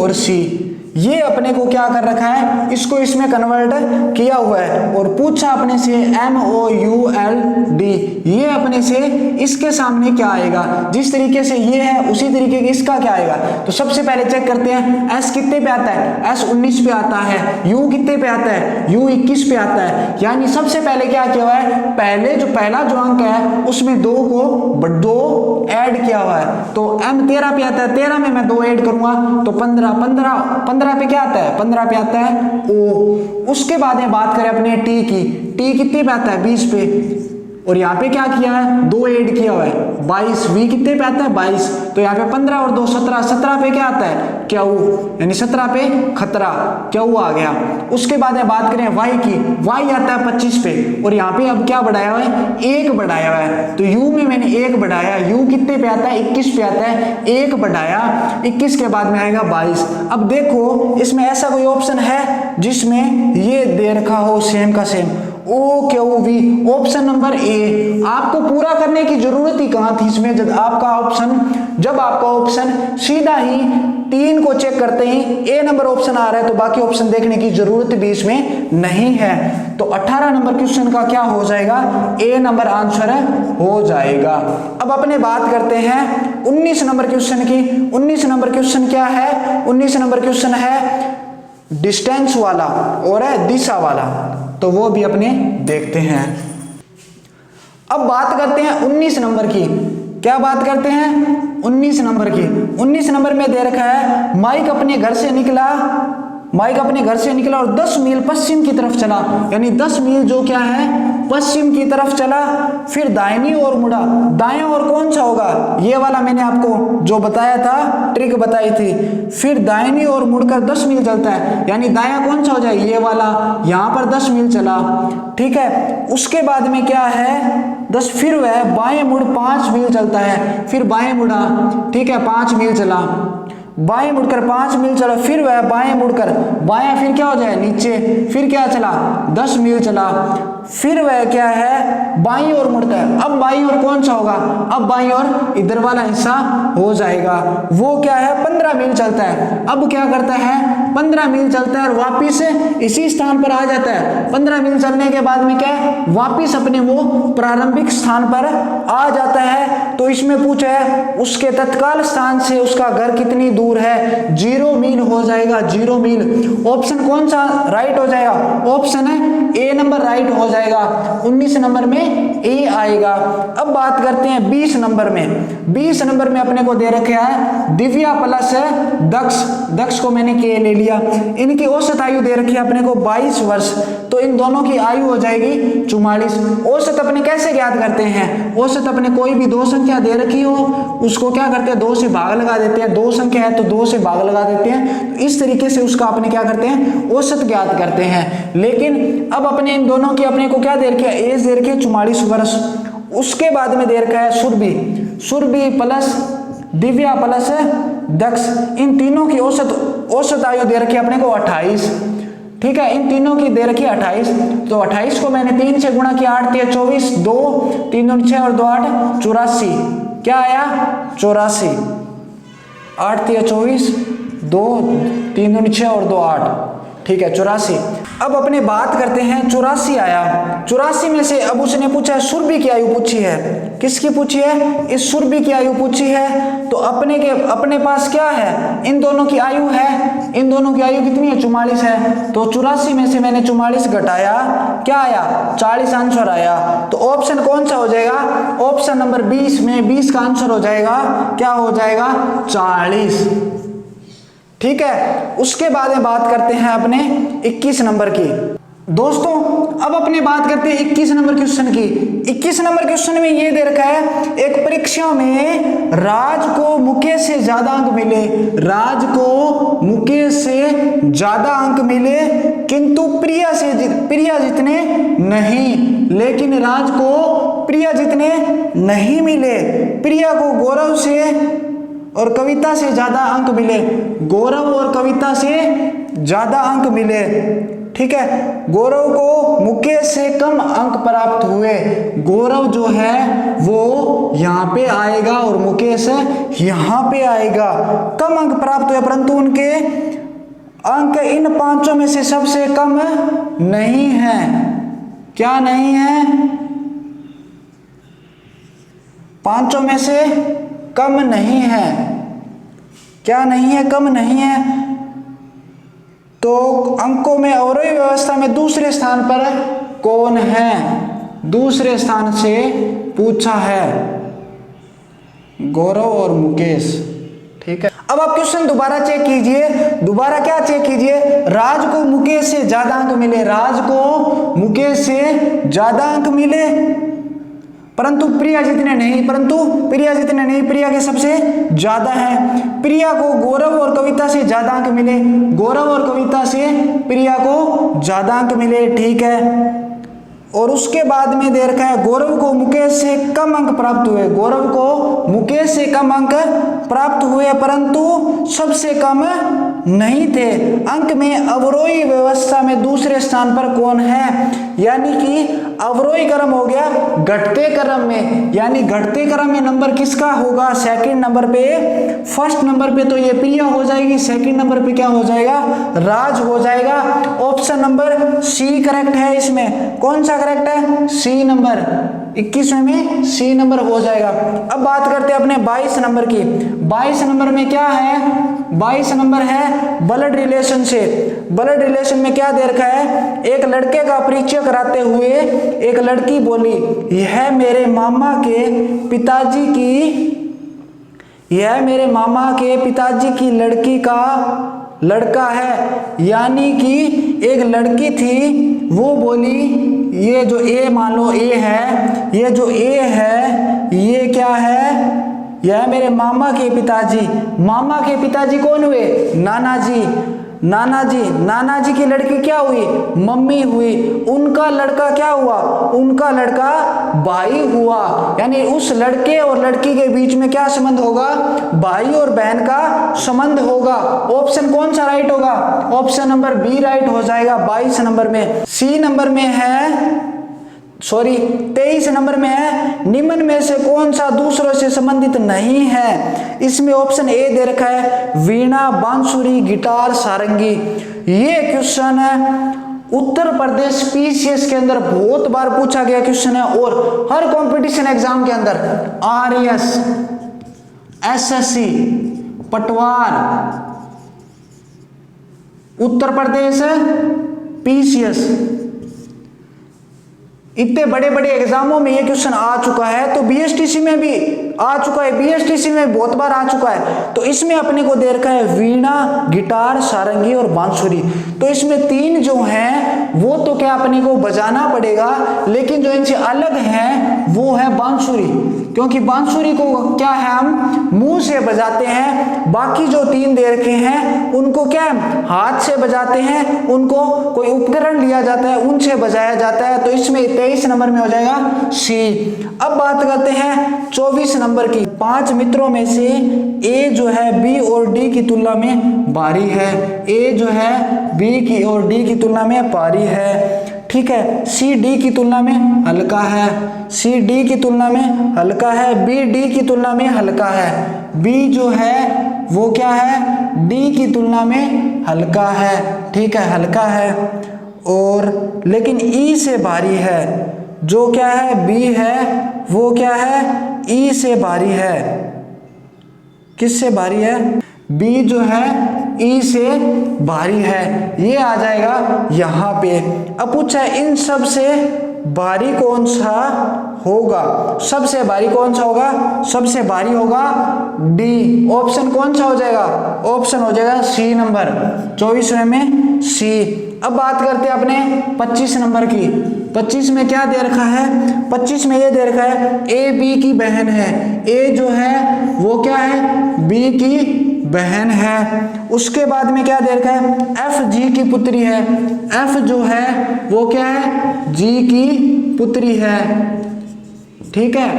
और C। ये अपने को क्या कर रखा है? इसको इसमें कन्वर्ट किया हुआ है और पूछा अपने से MOULD। ये अपने से इसके सामने क्या आएगा? जिस तरीके से ये है उसी तरीके के इसका क्या आएगा? तो सबसे पहले चेक करते हैं S कितने पे आता है? S 19 पे आता है। U कितने पे आता है? U 21 पे आता है। यानी सबसे पहले क्या किया हुआ है? पहला जो अंक है उसमें 2 ऐड किया हुआ है। तो M 13 पे आता है, 13 में मैं 2 ऐड करूंगा तो 15 पे क्या आता है? 15 पे आता है O। उसके बाद में बात करें अपने T की, T कितने पे आता है? 20 पे, और यहाँ पे क्या किया है? 2 ऐड किया हुआ है 22। V कितने पे आता है? 22। तो यहाँ पे 15 और 2 17, 17 पे क्या आता है? क्यू, यानी 17 पे खतरा, क्यू आ गया। उसके बाद में बात करें Y की, Y आता है 25 पे, और यहाँ पे अब क्या बढ़ाया हुआ है? 1 बढ़ाया हुआ है। तो U में मैंने 1 बढ़ाया, U कितने पे आता है? 21 पे आता है, 1 बढ़ाया, 21 के बाद में आएगा 22। अब देखो इसमें ऐसा कोई ऑप्शन है जिसमें ये दे रखा हो सेम का same, OQV, option number A. आपको पूरा करने की जरूरत ही कहां थी इसमें, जब आपका ऑप्शन सीधा ही 3 को चेक करते ही ए नंबर ऑप्शन आ रहा है, तो बाकी ऑप्शन देखने की जरूरत भी इसमें नहीं है। तो 18 नंबर क्वेश्चन का क्या हो जाएगा? ए नंबर आंसर हो जाएगा। अब अपने बात करते हैं 19 नंबर क्वेश्चन की। 19 नंबर क्वेश्चन क्या है? 19 नंबर क्वेश्चन है डिस्टेंस वाला और है दिशा वाला, तो वो भी अपने देखते हैं। अब बात करते हैं 19 नंबर की। क्या बात करते हैं? 19 नंबर की। 19 नंबर में दे रखा है माइक अपने घर से निकला और 10 मील पश्चिम की तरफ चला, यानी 10 मील जो क्या है? पश्चिम की तरफ चला। फिर दाहिनी ओर मुड़ा। दाएं ओर कौन सा होगा? ये वाला मैंने आपको जो बताया था, ट्रिक बताई थी। फिर दाहिनी ओर मुड़कर 10 मील चलता है, यानी दायां कौन सा हो जाए? ये वाला। यहां पर 10 मील चला, ठीक है। उसके बाद में क्या है? 10, फिर वह बाएं मुड़ 5 मील चलता है, फिर बाएं मुड़ा, ठीक है, 5 मील चला। बाएं मुड़कर 5 मील चला, फिर वह बाएं मुड़कर बायां, फिर क्या हो जाए नीचे, फिर क्या चला 10 मील चला, फिर वह क्या है बाईं ओर मुड़ता है। अब बाईं ओर कौन सा होगा, अब बाईं ओर इधर वाला हिस्सा हो जाएगा। वो क्या है 15 मील चलता है। अब क्या करता है 15 मील चलता है और वापिस इसी स्थान पर आ जाता है। 15 मील चलने के बाद में क्या है वापिस अपने वो प्रारंभिक स्थान पर आ जाता है। तो इसमें पूछा है उसके तत्काल स्थान से उसका घर कितनी दूर है, 0 मील हो जाएगा, 0 मील। ऑप्शन कौन सा राइट हो जाएगा, ऑप्शन है ए नंबर राइट हो जाएगा। 19 नंबर में ए आएगा। अब बात करते हैं 20 नंबर में। 20 नंबर में अपने को दे रखा है दिव्या प्लस दक्ष, दक्ष को मैंने के ले लिया। इनकी औसत आयु दे रखी है अपने को 22 वर्ष, तो इन दोनों की आयु हो जाएगी 44। औसत अपने कैसे ज्ञात करते हैं, औसत अपने कोई भी दो संख्या दे रखी हो उसको क्या करते हैं 2 से भाग लगा देते हैं, 2 संख्या है तो 2 से भाग लगा देते हैं। तो इस तरीके से उसका अपने क्या करते हैं औसत ज्ञात करते हैं। लेकिन अब अपने इन दोनों की अपने को क्या दे रखी है, एज दे रखी है 44 वर्ष। उसके बाद में दे रखा है सुरभि, सुरभि प्लस दिव्या प्लस दक्ष, इन तीनों की औसत आयु दे रखी है अपने को 28। ठीक है, इन तीनों की दे रखी है 28। तो 28 को मैंने 3 से गुणा किया, 8 3 24, 2 3 2 6 और 2 8 84। क्या आया 84, 8 3 24, 2 3 2 6 और 2 8, ठीक है 84। अब अपने बात करते हैं 84 आया, 84 में से अब उसने पूछा सुरभि की आयु पूछी है। किसकी पूछी है, इस सुरभि की आयु पूछी है। तो अपने पास क्या है, इन दोनों की आयु है, इन दोनों की आयु कितनी है 44 है। तो 84 में से मैंने 44 घटाया, क्या आया 40 आंसर आया। तो ऑप्शन कौन सा हो जाएगा, ऑप्शन नंबर 20 में 20 का आंसर हो जाएगा, क्या हो जाएगा 40। ठीक है, उसके बाद में बात करते हैं अपने 21 नंबर की। दोस्तों अब अपने बात करते हैं 21 नंबर क्वेश्चन की। 21 नंबर क्वेश्चन में ये दे रखा है एक परीक्षा में राज को मुकेश से ज्यादा अंक मिले, राज को मुकेश से ज्यादा अंक मिले किंतु प्रिया जितने नहीं, लेकिन राज को प्रिया जितने नहीं मिले। प्रिया को गौरव से और कविता से ज्यादा अंक मिले, गौरव और कविता से ज्यादा अंक मिले। ठीक है, गौरव को मुकेश से कम अंक प्राप्त हुए। गौरव जो है वो यहाँ पे आएगा और मुकेश यहाँ पे आएगा। कम अंक प्राप्त हुए परंतु उनके अंक इन पांचों में से सबसे कम नहीं है। क्या नहीं है, पांचों में से कम नहीं है। क्या नहीं है, कम नहीं है। तो अंकों में अवरोही व्यवस्था में दूसरे स्थान पर कौन है, दूसरे स्थान से पूछा है गौरव और मुकेश। ठीक है, अब आप क्वेश्चन दोबारा चेक कीजिए, दोबारा क्या चेक कीजिए, राज को मुकेश से ज्यादा अंक मिले, राज को मुकेश से ज्यादा अंक मिले परंतु प्रिया जितने नहीं, परंतु प्रिया जितने नहीं, प्रिया के सबसे ज्यादा है। प्रिया को गौरव और कविता से ज्यादा अंक मिले, गौरव और कविता से प्रिया को ज्यादा अंक मिले। ठीक है, और उसके बाद में दे रखा है गौरव को मुकेश से कम अंक प्राप्त हुए, गौरव को मुकेश से कम अंक प्राप्त हुए परंतु सबसे कम नहीं थे। अंक में अवरोही व्यवस्था में दूसरे स्थान पर कौन है, यानी कि अवरोही क्रम हो गया घटते क्रम में, यानी घटते क्रम में नंबर किसका होगा, सेकंड नंबर पे। फर्स्ट नंबर पे तो ये प्रिया हो जाएगी, सेकंड नंबर पे क्या हो जाएगा, राज हो जाएगा। ऑप्शन नंबर सी करेक्ट है। इसमें कौन सा करेक्ट है, सी नंबर, 21वें में सी नंबर हो जाएगा। अब बात करते हैं अपने 22 नंबर की। 22 नंबर में क्या है, 22 नंबर है ब्लड रिलेशन से। ब्लड रिलेशन में क्या दे रखा है, एक लड़के का परिचय कराते हुए एक लड़की बोली, यह मेरे मामा के पिताजी की, यह मेरे मामा के पिताजी की लड़की का लड़का है। यानी कि एक लड़की थी वो बोली, ये जो ए मान लो ए है, ये जो ए है ये क्या है, यह मेरे मामा के पिताजी। मामा के पिताजी कौन हुए, नाना जी। नाना जी की लड़की क्या हुई, मम्मी हुई, उनका लड़का क्या हुआ, उनका लड़का भाई हुआ। यानी उस लड़के और लड़की के बीच में क्या संबंध होगा, भाई और बहन का संबंध होगा। ऑप्शन कौन सा राइट होगा, ऑप्शन नंबर बी राइट हो जाएगा 22 नंबर में। सी नंबर में है 23 नंबर में है, निम्न में से कौन सा दूसरों से संबंधित नहीं है। इसमें ऑप्शन ए दे रखा है वीणा, बांसुरी, गिटार, सारंगी। ये क्वेश्चन है उत्तर प्रदेश पीसीएस के अंदर बहुत बार पूछा गया क्वेश्चन है, और हर कंपटीशन एग्जाम के अंदर आरएस, एसएससी, पटवार, उत्तर प्रदेश पीसीएस, इतने बड़े बड़े एग्जामों में ये क्वेश्चन आ चुका है। तो बीएसटीसी में भी आ चुका है, बीएसटीसी में बहुत बार आ चुका है। तो इसमें अपने को दे रखा है वीणा, गिटार, सारंगी और बांसुरी। तो इसमें तीन जो हैं वो तो क्या अपने को बजाना पड़ेगा, लेकिन जो इनसे अलग है वो है बांसुरी, क्योंकि बांसुरी को क्या है हम मुंह से बजाते हैं। बाकी जो तीन दे रखे हैं उनको क्या हाथ से बजाते हैं, उनको कोई उपकरण लिया जाता है, उनसे बजाया जाता है। तो इसमें 23 नंबर में हो जाएगा सी। अब बात करते हैं 24 नंबर की। 5 मित्रों में से ए जो है बी और डी की तुलना में भारी है, ए जो है बी की और डी की तुलना में भारी है, ठीक है। सी डी की तुलना में हल्का है, सी डी की तुलना में हल्का है, बी डी की तुलना में हल्का है, बी जो है वो क्या है डी की तुलना में हल्का है, ठीक है, हल्का है। और लेकिन ई से भारी है, जो क्या है बी है वो क्या है ई से भारी है। किससे भारी है, बी जो है ई से भारी है, ये आ जाएगा यहाँ पे। अब पूछा है इन सब से भारी कौन सा होगा, सबसे भारी कौन सा होगा, सबसे भारी होगा डी। ऑप्शन कौन सा हो जाएगा, ऑप्शन हो जाएगा सी नंबर, 24 में सी। अब बात करते हैं अपने 25 नंबर की। 25 में क्या दे रखा है, 25 में ये दे रखा है ए बी की बहन है, ए जो है वो क्या है बी की बहन है। उसके बाद में क्या दे रखा है एफ जी की पुत्री है, एफ जो है वो क्या है जी की पुत्री है, ठीक है।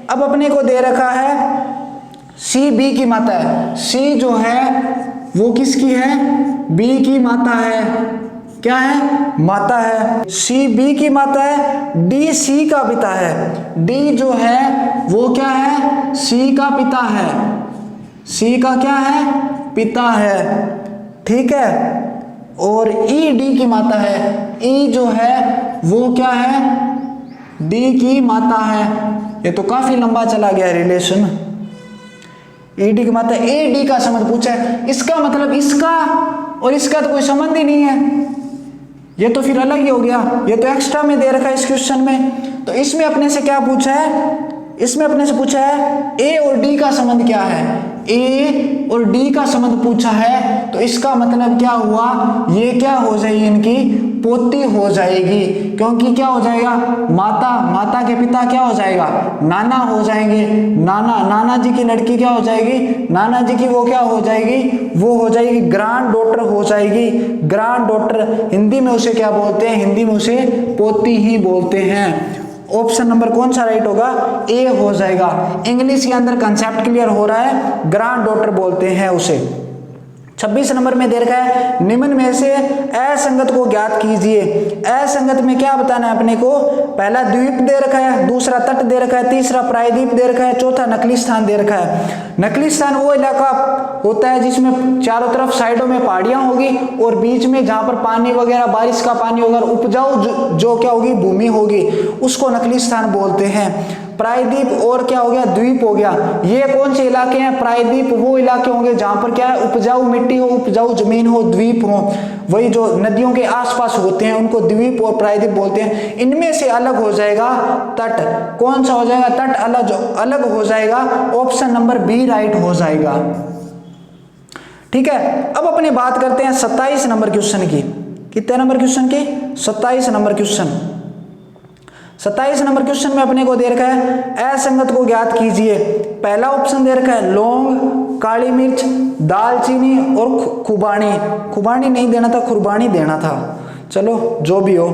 अब अपने को दे रखा है सी बी की माता है, सी जो है वो किसकी है बी की माता है, क्या है माता है, सी बी की माता है, डी सी का पिता है, डी जो है वो क्या है सी का पिता है, सी का क्या है पिता है, ठीक है। और ई डी की माता है, ई जो है वो क्या है डी की माता है। ये तो काफी लंबा चला गया रिलेशन। ई डी की माता, ए डी का संबंध पूछा है, इसका मतलब इसका और इसका तो कोई संबंध ही नहीं है, ये तो फिर अलग ही हो गया, ये तो एक्स्ट्रा में दे रखा है इस क्वेश्चन में। तो इसमें अपने से क्या पूछा है, इसमें अपने से पूछा है ए और डी का संबंध क्या है, ए और डी का संबंध पूछा है। तो इसका मतलब क्या हुआ, ये क्या हो जाएगी इनकी पोती हो जाएगी, क्योंकि क्या हो जाएगा माता, माता के पिता क्या हो जाएगा नाना हो जाएंगे, नाना, नाना जी की लड़की क्या हो जाएगी, नाना जी की वो क्या हो जाएगी, वो हो जाएगी ग्रैंड डॉटर हो जाएगी, ग्रैंड डॉटर। हिंदी में उसे क्या बोलते हैं, हिंदी में उसे पोती ही बोलते हैं। ऑप्शन नंबर कौन सा राइट होगा, ए हो जाएगा। इंग्लिश के अंदर कंसेप्ट क्लियर हो रहा है, ग्रैंड डॉटर बोलते हैं उसे। 26 नंबर में दे रखा है निम्न में से असंगत को ज्ञात कीजिए। असंगत में क्या बताना है अपने को, पहला द्वीप दे रखा है, दूसरा तट दे रखा है, तीसरा प्रायद्वीप दे रखा है, चौथा नकली स्थान दे रखा है। नकली स्थान वो इलाका होता है जिसमें चारों तरफ साइडों में पहाड़ियां होगी और बीच में जहां पर पानी वगैरह बारिश का पानी होगा, उपजाऊ जो क्या होगी भूमि होगी, उसको नकली स्थान बोलते हैं। प्रायद्वीप और क्या हो गया द्वीप हो गया। ये कौन से इलाके हैं, प्रायद्वीप वो इलाके होंगे जहां पर क्या है उपजाऊ मिट्टी हो, उपजाऊ जमीन हो, द्वीप हो, वही जो नदियों के आसपास होते हैं उनको द्वीप और प्रायद्वीप बोलते हैं। इनमें से अलग हो जाएगा तट, कौन सा हो जाएगा तट अलग हो जाएगा, ऑप्शन नंबर बी राइट हो जाएगा, ठीक है। अब अपने बात करते हैं 27 नंबर क्वेश्चन की। कितने नंबर क्वेश्चन की, 27 नंबर क्वेश्चन। 27 नंबर क्वेश्चन में अपने को दे रखा है असंगत को ज्ञात कीजिए। पहला ऑप्शन दे रखा है लौंग, काली मिर्च, दालचीनी और खुबानी। खुबानी नहीं देना था, कुर्बानी देना था, चलो जो भी हो।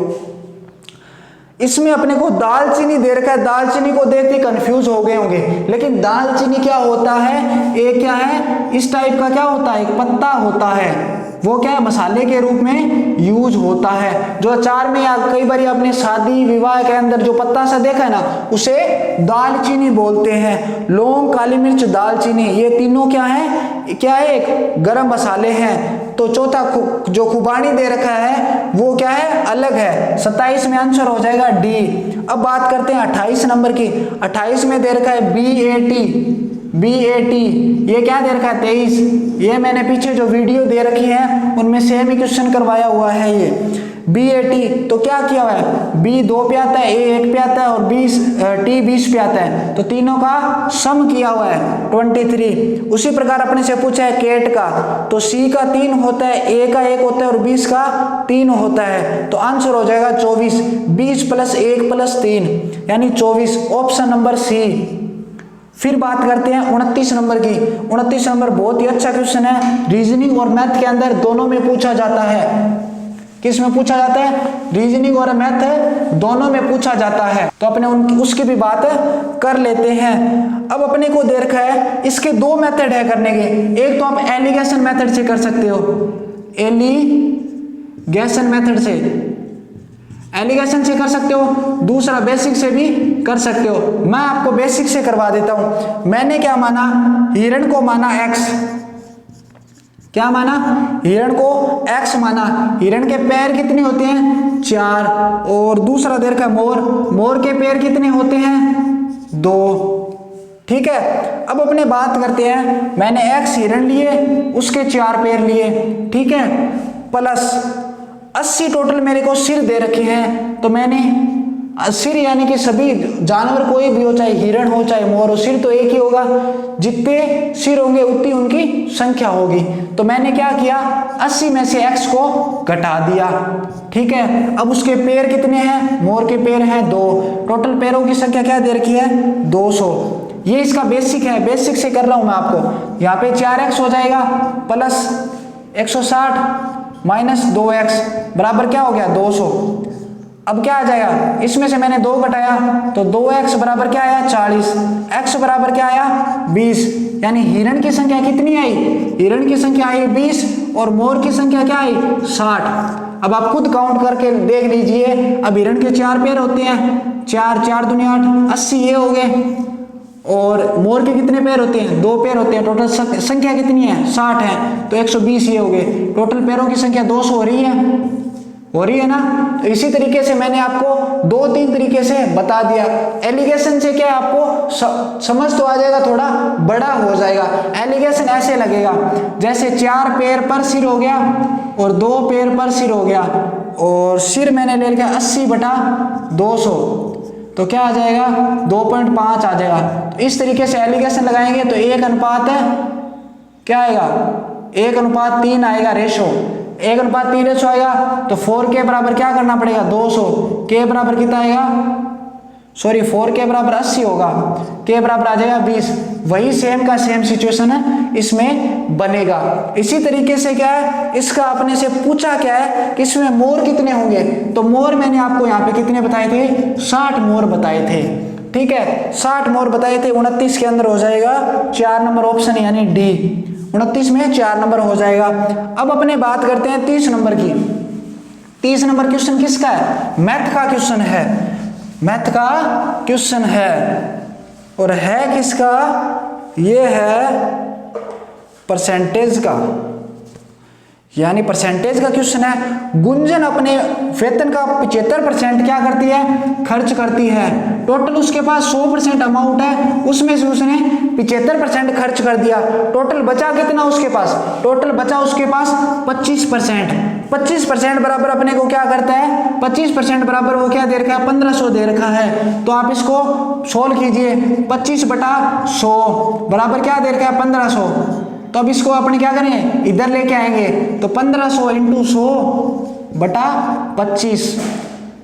इसमें अपने को दालचीनी दे रखा है, दालचीनी को देख के कंफ्यूज हो गए होंगे, लेकिन दालचीनी क्या होता है, एक क्या है, इस टाइप का क्या होता है, एक पत्ता होता है, वो क्या है, मसाले के रूप में यूज होता है। जो अचार में या कई बार आपने शादी विवाह के अंदर जो पत्ता सा देखा है ना, उसे दालचीनी बोलते हैं। लौंग, काली मिर्च, दालचीनी, ये तीनों क्या है, क्या है, एक गरम मसाले हैं। तो चौथा जो खुबानी दे रखा है वो क्या है, अलग है। 27 में आंसर हो जाएगा डी। अब बात करते हैं 28 नंबर की। 28 में दे रखा है BAT, ये क्या दे रखा है 23। ये मैंने पीछे जो वीडियो दे रखी है उनमें सेम ही क्वेश्चन करवाया हुआ है ये BAT। तो क्या किया हुआ है, B 2 पे आता है, A 1 पे आता है और T 20 पे आता है, तो तीनों का सम किया हुआ है 23। उसी प्रकार अपने से पूछा है केट का, तो C का 3 होता है, A का 1 होता है और 20 का 3 होता है, तो आंसर हो जाएगा 24। 20 + 1 + 3 यानी 24, ऑप्शन नंबर C। फिर बात करते हैं 29 नंबर की। 29 नंबर बहुत ही अच्छा क्वेश्चन है, रीजनिंग और मैथ के अंदर दोनों में पूछा जाता है। किस में पूछा जाता है, रीजनिंग और मैथ दोनों में पूछा जाता है, तो अपने उसकी भी बात कर लेते हैं। अब अपने को दे रखा है, इसके दो मेथड है करने के। एक तो आप एलिगेशन मेथड से कर सकते हो, एलिगेशन मेथड से, एलिगेशन से कर सकते हो, दूसरा बेसिक से भी कर सकते हो। मैं आपको बेसिक से करवा देता हूं। मैंने क्या माना, हिरण को माना x, क्या माना, हिरण को x माना। हिरण के पैर कितने होते हैं, 4, और दूसरा दे रखा है मोर, मोर के पैर कितने होते हैं, 2। ठीक है, अब अपने बात करते हैं, मैंने x हिरण लिए, उसके 4 पैर लिए, ठीक है, प्लस 80 टोटल मेरे को सिर दे रखे हैं। तो मैंने सिर यानी कि सभी जानवर कोई भी हो, चाहे हिरण हो चाहे मोर हो, सिर तो एक ही होगा, जितने सिर होंगे उतनी उनकी संख्या होगी। तो मैंने क्या किया, 80 में से x को घटा दिया, ठीक है। अब उसके पैर कितने हैं, मोर के पैर हैं 2, टोटल पैरों की संख्या क्या दे रखी है, 200। ये इसका बेसिक है, बेसिक से कर रहा हूं मैं आपको। यहाँ पे 4x हो जाएगा प्लस 160 माइनस 2x बराबर क्या हो गया, 200। अब क्या आ जाएगा, इसमें से मैंने 2 घटाया तो 2x बराबर क्या आया, 40, x बराबर क्या आया, 20। यानी हिरण की संख्या कितनी आई, हिरण की संख्या आई 20 और मोर की संख्या क्या आई, 60। अब आप खुद काउंट करके देख लीजिए। अब हिरण के 4 पैर होते हैं, 4 4 दूनी 8, 80 ये हो गए, और मोर के कितने पैर होते हैं, 2 पैर होते हैं। टोटल संख्या कितनी है, 60 है, तो 120 ये हो गए। टोटल पैरों की संख्या 200 हो रही है ना। तो इसी तरीके से मैंने आपको 2-3 तरीके से बता दिया। एलिगेशन से क्या आपको समझ तो आ जाएगा, थोड़ा बड़ा हो जाएगा। एलिगेशन ऐसे लगेगा जैसे 4 पैर पर सिर हो गया और 2 पैर पर सिर हो गया, और सिर मैंने ले लिया 80/200, तो क्या आ जाएगा, 2.5 आ जाएगा। तो इस तरीके से एलिगेशन लगाएंगे तो 1 अनुपात क्या आएगा, 1:3 आएगा रेशो। 1:3 रेशो आएगा तो 4k बराबर क्या करना पड़ेगा, 200। k बराबर कितना आएगा, सॉरी 4k बराबर 80 होगा, k बराबर आ जाएगा 20। वही सेम का सेम सिचुएशन है इसमें बनेगा। इसी तरीके से क्या है, इसका अपने से पूछा क्या है कि इसमें मोर कितने होंगे, तो मोर मैंने आपको यहाँ पे कितने बताए थे, 60 मोर बताए थे, ठीक है, 60 मोर बताए थे। 29 के अंदर हो जाएगा 4 नंबर ऑप्शन यानी डी, 29 में 4 नंबर हो जाएगा। अब अपने बात करते हैं 30 नंबर की। 30 नंबर क्वेश्चन किसका है, मैथ का क्वेश्चन है, मैथ का क्वेश्चन है, और है किसका, ये है परसेंटेज का, यानी परसेंटेज का क्वेश्चन है। गुंजन अपने वेतन का 75% क्या करती है, खर्च करती है। टोटल उसके पास 100% अमाउंट है, उसमें से उसने 75% खर्च कर दिया। टोटल बचा कितना उसके पास, टोटल बचा उसके पास 25%। 25% बराबर अपने को क्या करता है, 25% बराबर वो क्या दे रखा है, 1500 दे रखा है। तो आप इसको सोल्व कीजिए, 25/100 बराबर क्या दे रखा है, 1500। तो अब इसको अपने क्या करें, इधर लेके आएंगे, तो 1500 × 100/25,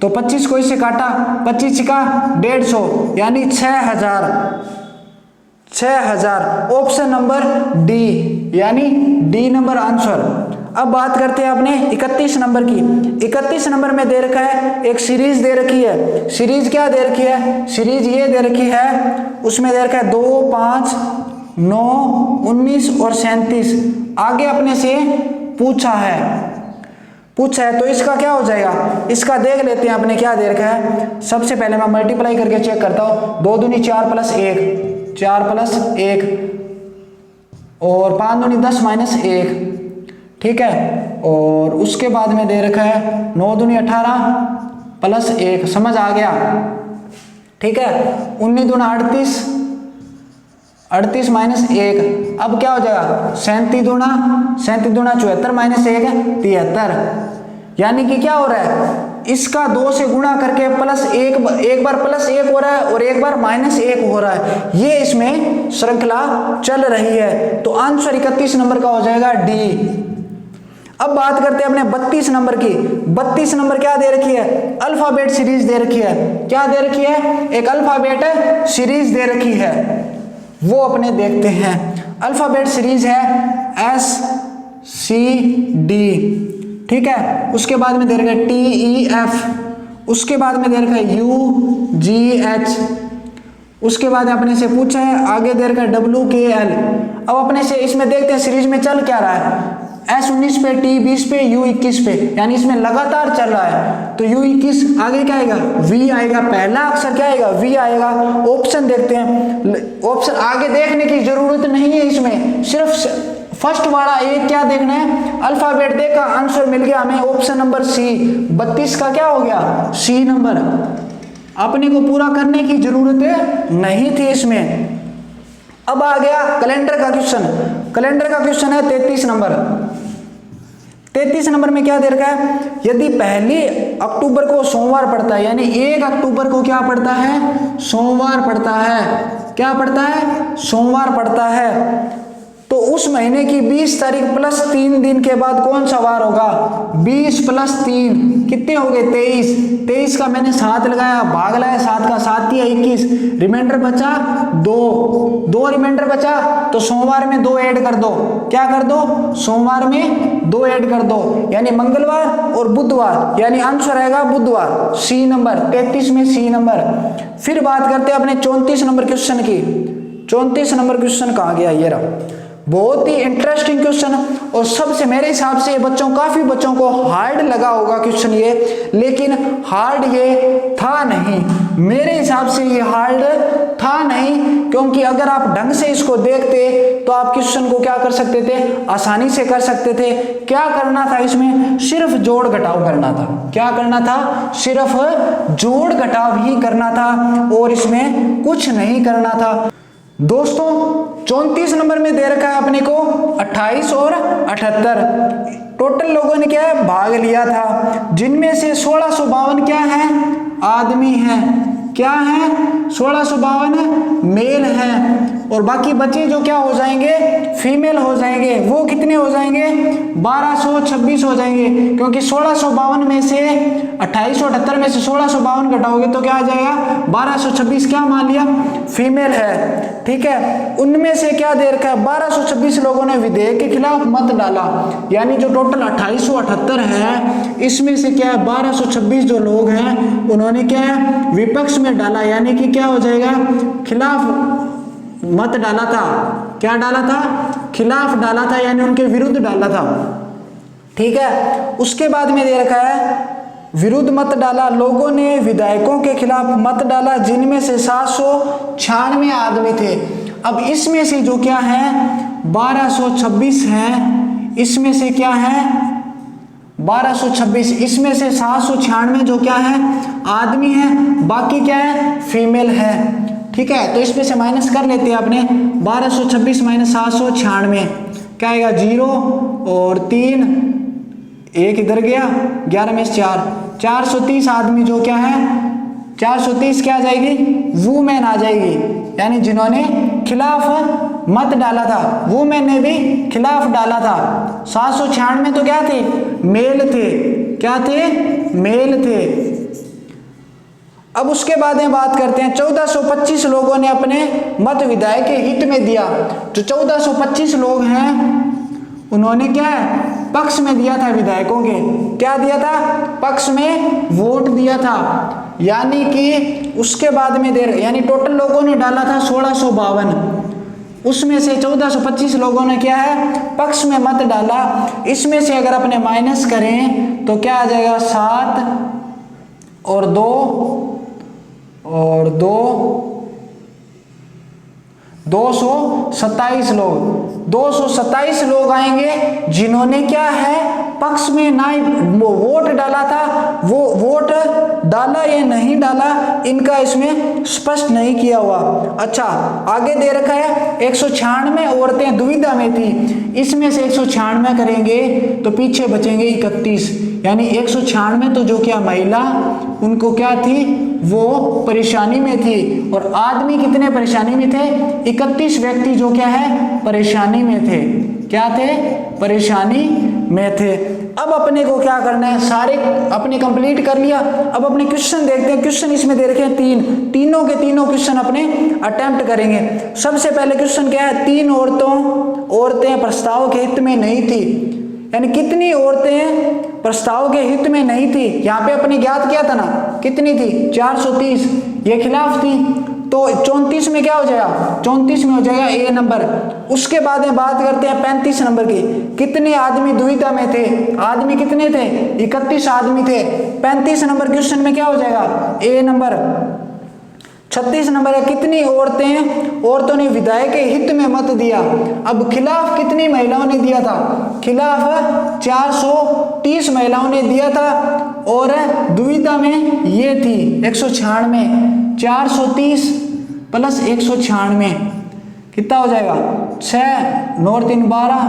तो 25 को इससे काटा, 25 का 150 यानी 6000, 6000। ऑप्शन नंबर डी, यानी डी नंबर आंसर। अब बात करते हैं अपने 31 नंबर की। 31 नंबर में दे रखा है, एक सीरीज दे रखी है। सीरीज क्या दे रखी है? सीरीज ये दे रखी है, उसमें दे रखा है 2, 5, 9, 19 और 37। आगे अपने से पूछा है तो इसका क्या हो जाएगा? इसका देख लेते हैं अपने क्या दे रखा है। सबसे पहले मैं मल्टीप्लाई करके चेक करता हूँ। 2 दूनी 4 प्लस 1, 4 प्लस 1 और 5 दूनी 10 माइनस 1, ठीक है। और उसके बाद में दे रखा है 9 दूनी 18 प्लस 1, समझ आ गया, ठीक है। 19 दूना 38, 38 माइनस 1, अब क्या हो जाएगा? 37 दूना 74 माइनस 1 73। यानी कि क्या हो रहा है? इसका 2 से गुणा करके प्लस एक बार प्लस 1 हो रहा है और एक बार माइनस 1 हो रहा है। ये इसमें श्रृंखला चल रही है। तो आंसर 31 नंबर का हो जाएगा डी। अब बात करते हैं अपने 32 नंबर की। 32 नंबर क्या दे रखी है? अल्फाबेट सीरीज दे रखी है। क्या दे रखी है? एक अल्फाबेट सीरीज दे रखी है, वो अपने देखते हैं। अल्फाबेट सीरीज है SCD, ठीक है। उसके बाद में दे रखा है TEF, उसके बाद में दे रखा है UGH, उसके बाद अपने से पूछा है, आगे दे रखा है WKL। अब अपने से इसमें देखते हैं सीरीज में चल क्या रहा है। S19 पे, T20 पे, U21 पे, यानी इसमें लगातार चल रहा है। तो U21 आगे क्या आएगा? V आएगा। पहला अक्षर क्या आएगा? V आएगा। ऑप्शन देखते हैं। ऑप्शन आगे देखने की जरूरत नहीं है, इसमें सिर्फ फर्स्ट वाला एक क्या देखना है? अल्फाबेट देखा, आंसर मिल गया हमें, ऑप्शन नंबर सी। 32 का क्या हो गया? C number. अपने को पूरा करने की जरूरत नहीं थी इसमें। अब आ गया कैलेंडर का क्वेश्चन। कैलेंडर का क्वेश्चन है 33 नंबर। 33 नंबर में क्या दे रखा है? यदि 1 अक्टूबर को सोमवार पड़ता है, यानी 1 अक्टूबर को क्या पड़ता है? सोमवार पड़ता है। क्या पड़ता है? सोमवार पड़ता है। तो उस महीने की 20 तारीख प्लस 3 दिन के बाद कौन सा वार होगा? 20 प्लस 3 कितने हो गए? 23। 23 का मैंने 7 लगाया, भाग लाया 7 का, 7 या 21, रिमाइंडर बचा 2 रिमाइंडर बचा। तो सोमवार में 2 ऐड कर दो। क्या कर दो? सोमवार में 2 ऐड कर दो, यानी मंगलवार और बुधवार, यानी आंसर आएगा बुधवार, सी नंबर। 33 में सी नंबर। फिर बात करते हैं अपने 34 नंबर क्वेश्चन की। 34 नंबर क्वेश्चन कहाँ गया? ये रहा। बहुत ही इंटरेस्टिंग क्वेश्चन, और सबसे मेरे हिसाब से काफी बच्चों को हार्ड लगा होगा क्वेश्चन ये, लेकिन हार्ड ये था नहीं। मेरे हिसाब से ये हार्ड था नहीं, क्योंकि अगर आप ढंग से इसको देखते तो आप क्वेश्चन को क्या कर सकते थे? आसानी से कर सकते थे। क्या करना था इसमें? सिर्फ जोड़ घटाव करना था। क्या करना था? सिर्फ जोड़ घटाव ही करना था, और इसमें कुछ नहीं करना था। दोस्तों 34 नंबर में दे रखा है अपने को 28 और 78। टोटल लोगों ने क्या है? भाग लिया था, जिनमें से 1652 क्या है? आदमी हैं। क्या है? 1652 मेल हैं, और बाकी बच्चे जो क्या हो जाएंगे? फीमेल हो जाएंगे। वो कितने हो जाएंगे? 1226 हो जाएंगे, क्योंकि 1652 में से 2878 में से 1652 घटाओगे तो क्या आ जाएगा? 1226। क्या मान लिया? फीमेल है, ठीक है। उनमें से क्या दे रखा है? 1226 लोगों ने विधेयक के खिलाफ मत डाला, यानी जो टोटल 2878 है, इसमें से क्या है? 1226 जो लोग हैं उन्होंने क्या है? विपक्ष में डाला, यानी कि क्या हो जाएगा? खिलाफ मत डाला था। क्या डाला था? खिलाफ डाला था, यानी उनके विरुद्ध डाला था, ठीक है। उसके बाद में दे रखा है विरुद्ध मत डाला, लोगों ने विधायकों के खिलाफ मत डाला, जिनमें से 796 आदमी थे। अब इसमें से जो क्या है? 1226 हैं, इसमें से क्या है? 1226, इसमें से 796 जो क्या है? आदमी हैं, बाकी क्या है? फीमेल है, ठीक है। तो इसमें से माइनस कर लेते हैं अपने। 1226 माइनस 796 क्या आएगा? 0 और 3, 1 इधर गया, 11 में 4, 430 आदमी जो क्या है? 430 क्या आ जाएगी? वुमेन आ जाएगी, यानी जिन्होंने खिलाफ मत डाला था, वुमेन ने भी खिलाफ डाला था। 796 तो क्या थे? मेल थे। क्या थे? मेल थे। अब उसके बाद में बात करते हैं 1425 लोगों ने अपने मत विधायक के हित में दिया। जो 1425 लोग हैं उन्होंने क्या है, पक्ष में दिया था विधायकों के, क्या दिया था, पक्ष में वोट दिया था। यानी कि उसके बाद में यानी टोटल लोगों ने डाला था 1652, उसमें से 1425 लोगों ने क्या है, पक्ष में मत डाला। इसमें से अगर अपने माइनस करें तो क्या आ जाएगा, 7 और 2 227 लोग, 227 लोग आएंगे जिन्होंने क्या है, पक्ष में ना वोट डाला था। वो वोट डाला या नहीं डाला इनका इसमें स्पष्ट नहीं किया हुआ। अच्छा, आगे दे रखा है 196 औरतें दुविधा में थी। इसमें से 196 करेंगे तो पीछे बचेंगे 31, यानी 196 तो जो क्या महिला उनको क्या थी, वो परेशानी में थी। और आदमी कितने परेशानी में थे, 31 व्यक्ति जो क्या है, परेशानी में थे। क्या थे, परेशानी में थे। अब अपने को क्या करना है, सारे अपने कंप्लीट कर लिया। अब अपने क्वेश्चन देखते हैं। क्वेश्चन इसमें दे रखे हैं 3, तीनों के तीनों क्वेश्चन अपने अटेम्प्ट करेंगे। सबसे पहले क्वेश्चन क्या है, 3 औरतें प्रस्ताव के हित में नहीं थी। यानी कितनी औरतें प्रस्ताव के हित में नहीं थी, यहाँ पे अपने ज्ञात किया था ना, कितनी थी, 430, ये खिलाफ थी। तो 34 में क्या हो जाएगा, 34 में हो जाएगा ए नंबर। उसके बाद में बात करते हैं 35 नंबर की, कितने आदमी दुविधा में थे, आदमी कितने थे, 31 आदमी थे। 35 नंबर क्वेश्चन में क्या हो जाएगा, ए नंबर। 36 नंबर है, कितनी औरतों ने विधायक के हित में मत दिया। अब खिलाफ कितनी महिलाओं ने दिया था, खिलाफ 430 महिलाओं ने दिया था। और दुविधा में ये थी 196, 430 प्लस 196 कितना हो जाएगा, 6 9 3 12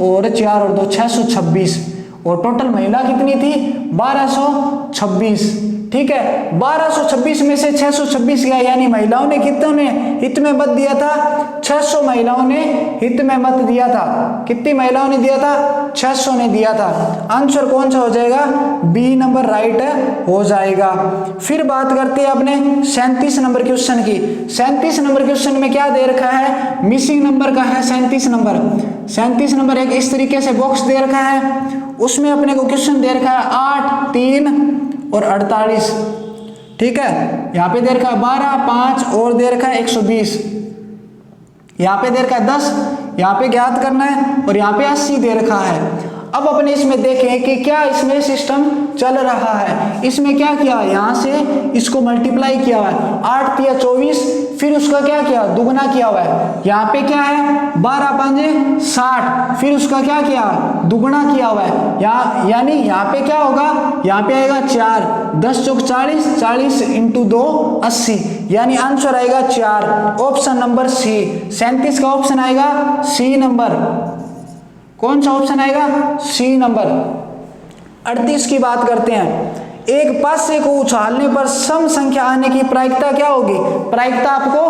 और 4 और 2 626। और टोटल महिला कितनी थी, 1226। ठीक है, 1226 में से 626 गया, यानी महिलाओं ने कितने हित में मत दिया था, 600 महिलाओं ने हित में मत दिया था। कितनी महिलाओं ने दिया था, 600 ने दिया था। आंसर कौन सा हो जाएगा, बी नंबर राइट हो जाएगा। फिर बात करते हैं अपने 37 नंबर क्वेश्चन की। 37 नंबर क्वेश्चन में क्या दे रखा है, मिसिंग नंबर का है 37 नंबर। 37 नंबर एक इस तरीके से बॉक्स दे रखा है, उसमें अपने को क्वेश्चन दे रखा है 8 3 और 48। ठीक है, यहाँ पे दे रखा है 12 5 और दे रखा है 120। यहाँ पे दे रखा है 10, यहाँ पे ज्ञात करना है, और यहाँ पे 80 दे रखा है। अब अपने इसमें देखें कि क्या इसमें सिस्टम चल रहा है। इसमें क्या किया, यहाँ से इसको मल्टीप्लाई किया हुआ है, 8 या 24, फिर उसका क्या किया, दुगना किया हुआ है। यहाँ पे क्या है, 12 5 60, फिर उसका क्या किया, दुगना किया हुआ है। यहाँ यानी यहाँ पे क्या होगा, यहाँ पे आएगा 4, 10 चौक 40, 40 इंटू 2 80, यानी आंसर आएगा 4, ऑप्शन नंबर सी। 37 का ऑप्शन आएगा सी नंबर। कौन सा ऑप्शन आएगा, सी नंबर। 38 की बात करते हैं। एक पासे को उछालने पर सम संख्या आने की प्रायिकता क्या होगी। प्रायिकता आपको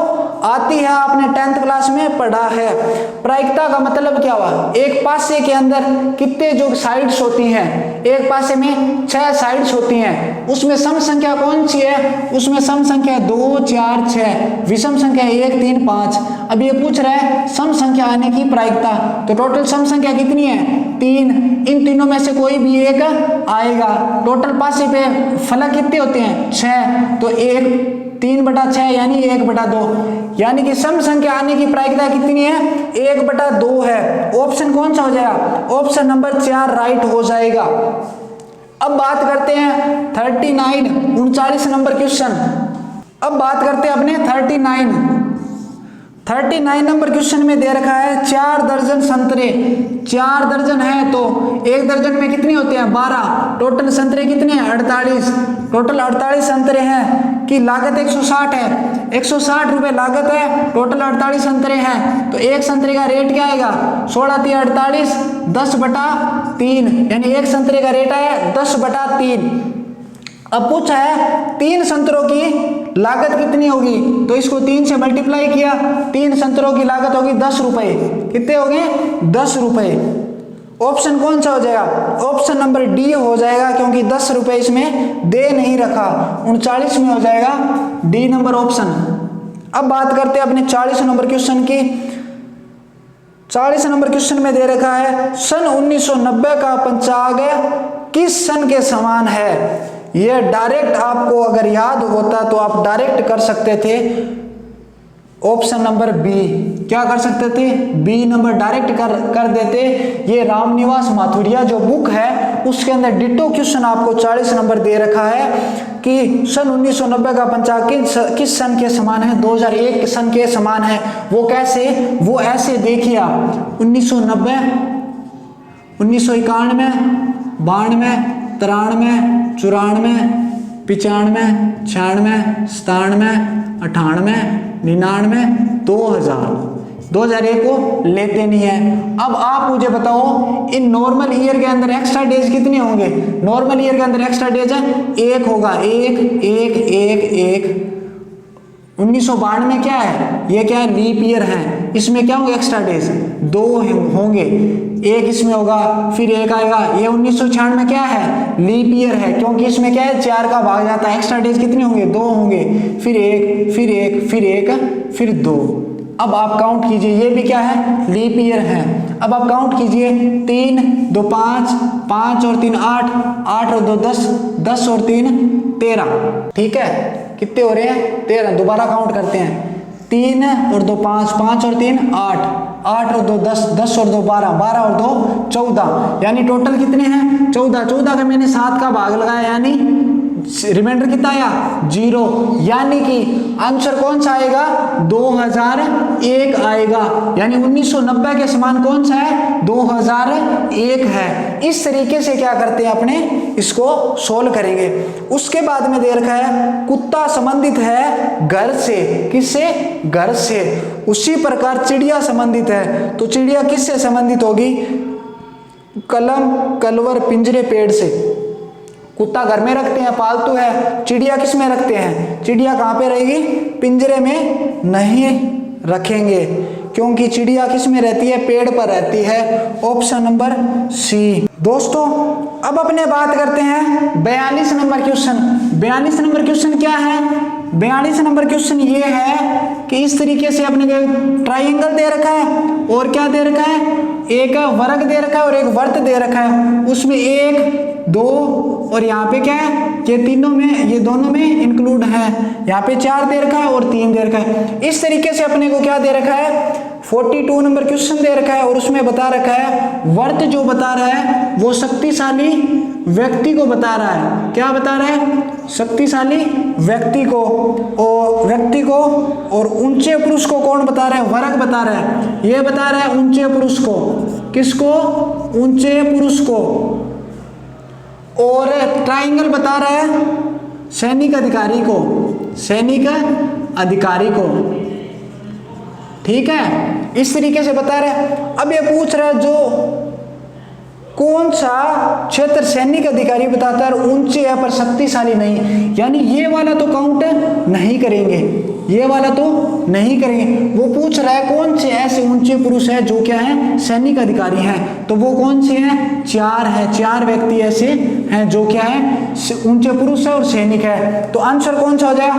आती है, आपने 10th क्लास में पढ़ा है। प्रायिकता का मतलब क्या हुआ, एक पासे के अंदर कितने जो साइड्स होती हैं, एक पासे में 6 साइड्स होती हैं, उसमें सम संख्या कौन सी है, उसमें सम संख्या 2 4 6, विषम संख्या 1 3 5। अब ये पूछ रहा है सम संख्या आने की प्रायिकता, तो टोटल सम संख्या कितनी है, 3। इन तीनों में से कोई भी एक आएगा। टोटल पासे पे फलक कितने होते हैं, 6, तो 1 3/6 यानी 1/2, यानी कि सम संख्या आने की प्रायिकता कितनी है, 1/2 है। ऑप्शन कौन सा हो जाएगा, ऑप्शन नंबर 4 राइट हो जाएगा। अब बात करते हैं 39 नंबर क्वेश्चन। अब बात करते हैं अपने 39 नंबर क्वेश्चन में दे रखा है 4 दर्जन संतरे। 4 दर्जन है तो 1 दर्जन में कितने होते हैं, 12। टोटल संतरे कितने हैं, 48। टोटल 48 संतरे हैं कि लागत 160 है, 160 रुपए लागत है। टोटल 48 संतरे हैं तो एक संतरे का रेट क्या आएगा, 16 3 48, 10/3, यानी एक संतरे का रेट है 10/3। अब पूछा है 3 संतरों की लागत कितनी होगी, तो इसको 3 से मल्टीप्लाई किया, 3 संतरों की लागत होगी 10 रुपए। कितने हो गए, 10 रुपए। ऑप्शन कौन सा हो जाएगा? ऑप्शन नंबर डी हो जाएगा, क्योंकि 10 रुपए इसमें दे नहीं रखा, 39 में हो जाएगा डी नंबर ऑप्शन। अब बात करते हैं अपने 40 नंबर क्वेश्चन की। 40 नंबर क्वेश्चन में दे रखा है सन 1990 का पंचांग किस सन के समान है। यह डायरेक्ट आपको अगर याद होता तो आप डायरेक्ट कर सकते थे ऑप्शन नंबर बी। क्या कर सकते थे? बी नंबर डायरेक्ट कर देते। ये रामनिवास माथुरिया जो बुक है उसके अंदर डिटो क्वेश्चन आपको 40 नंबर दे रखा है कि सन 1990 का पंचांग किस सन के समान है, 2001 सन के समान है। वो कैसे? वो ऐसे देखिए आप 1990, 1991, 92, 93, 94, 95, 96, 97, 98, 99, 2001 को लेते नहीं है। अब आप मुझे बताओ इन नॉर्मल ईयर के अंदर एक्स्ट्रा डेज कितने होंगे? नॉर्मल ईयर के अंदर एक्स्ट्रा डेज है एक होगा, एक एक एक एक। 1992 में क्या है? ये क्या है? लीप ईयर है। इसमें क्या होंगे एक्स्ट्रा डेज? 2 होंगे, एक इसमें होगा, फिर एक आएगा। ये 1996 में क्या है? लीप ईयर है, क्योंकि इसमें क्या है 4 का भाग जाता है। एक्स्ट्रा डेज कितने होंगे? 2 होंगे, फिर एक, फिर एक, फिर एक, फिर 2। अब आप काउंट कीजिए, ये भी क्या है? लीप ईयर है। अब आप काउंट कीजिए, 3 2 5, 5 और 3 8, 8 और 2 10, 10 और 3 13। ठीक है, कितने हो रहे हैं? 13। दोबारा काउंट करते हैं, 3 और 2 5, 5 और 3 8, 8 और 2 10, 10 और 2 12, 12 और 2 14, यानी टोटल कितने हैं? 14। 14 का मैंने 7 का भाग लगाया, यानी रिमाइंडर कितना आया? 0। यानी कि आंसर कौन सा आएगा? 2001 आएगा। यानी 1990 के समान कौन सा है? 2001 है। इस तरीके से क्या करते हैं अपने इसको सोल्व करेंगे। उसके बाद में दे रखा है कुत्ता संबंधित है घर से। किससे? घर से। उसी प्रकार चिड़िया संबंधित है, तो चिड़िया किससे संबंधित होगी? कलम, कलवर, पिंजरे, पेड़ से। कुत्ता घर में रखते हैं, पालतू है। चिड़िया किस में रखते हैं? चिड़िया कहाँ पे रहेगी? पिंजरे में नहीं रखेंगे, क्योंकि चिड़िया किस में रहती है? पेड़ पर रहती है। Option number C. दोस्तों अब अपने बात करते हैं 42 नंबर क्वेश्चन। 42 नंबर क्वेश्चन क्या है? 42 नंबर क्वेश्चन ये है कि इस तरीके से अपने ट्राइंगल दे रखा है और क्या दे रखा है? एक वर्ग दे रखा है और एक वर्त दे रखा है। उसमें 1 2 और यहाँ पे क्या है? ये तीनों में, ये दोनों में इंक्लूड है। यहाँ पे 4 दे रखा है और 3 दे रखा है। इस तरीके से अपने को क्या दे रखा है? 42 नंबर क्वेश्चन दे रखा है और उसमें बता रखा है वर्त जो बता रहा है वो शक्तिशाली व्यक्ति को बता रहा है। क्या बता रहा है? शक्तिशाली व्यक्ति को, और ऊंचे पुरुष को कौन बता रहा है? वर्ग बता रहा है। ये बता रहा है ऊंचे पुरुष को। किसको? ऊंचे पुरुष को। और ट्राइंगल बता रहा है सैनिक अधिकारी को, सैनिक अधिकारी को। ठीक है, इस तरीके से बता रहे हैं। अब ये पूछ रहा है जो कौन सा क्षेत्र सैनिक अधिकारी बताता है और ऊंचे है पर शक्तिशाली नहीं, यानी ये वाला तो काउंट नहीं करेंगे, ये वाला तो नहीं करेंगे। वो पूछ रहा है कौन से ऐसे ऊंचे पुरुष है जो क्या है? सैनिक अधिकारी हैं। तो वो कौन से हैं? 4 हैं। 4 व्यक्ति ऐसे हैं जो क्या है? ऊंचे पुरुष है और सैनिक है। तो आंसर कौन सा हो जाएगा?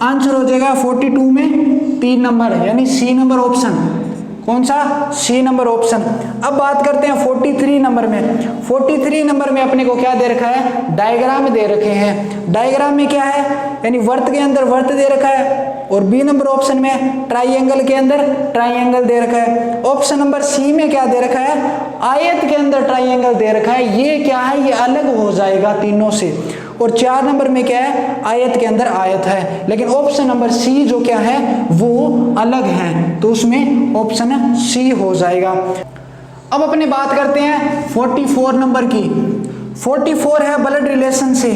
आंसर हो जाएगा 42 में 3 नंबर, यानी सी नंबर ऑप्शन। कौन सा? C number option. अब बात करते हैं 43 नंबर में। 43 नंबर में अपने को क्या दे रखा है? डायग्राम दे रखे हैं। डायग्राम में क्या है? यानी वर्त के अंदर वर्त दे रखा है और बी नंबर ऑप्शन में ट्राइंगल के अंदर ट्राइंगल दे रखा है। ऑप्शन नंबर सी में क्या दे रखा है? आयत के अंदर ट्राइंगल दे रखा है। ये क्या है? ये अलग हो जाएगा तीनों से। और 4 नंबर में क्या है? आयत के अंदर आयत है। लेकिन ऑप्शन नंबर सी जो क्या है वो अलग है, तो उसमें ऑप्शन सी हो जाएगा। अब अपने बात करते हैं 44 नंबर की। 44 है ब्लड रिलेशन से,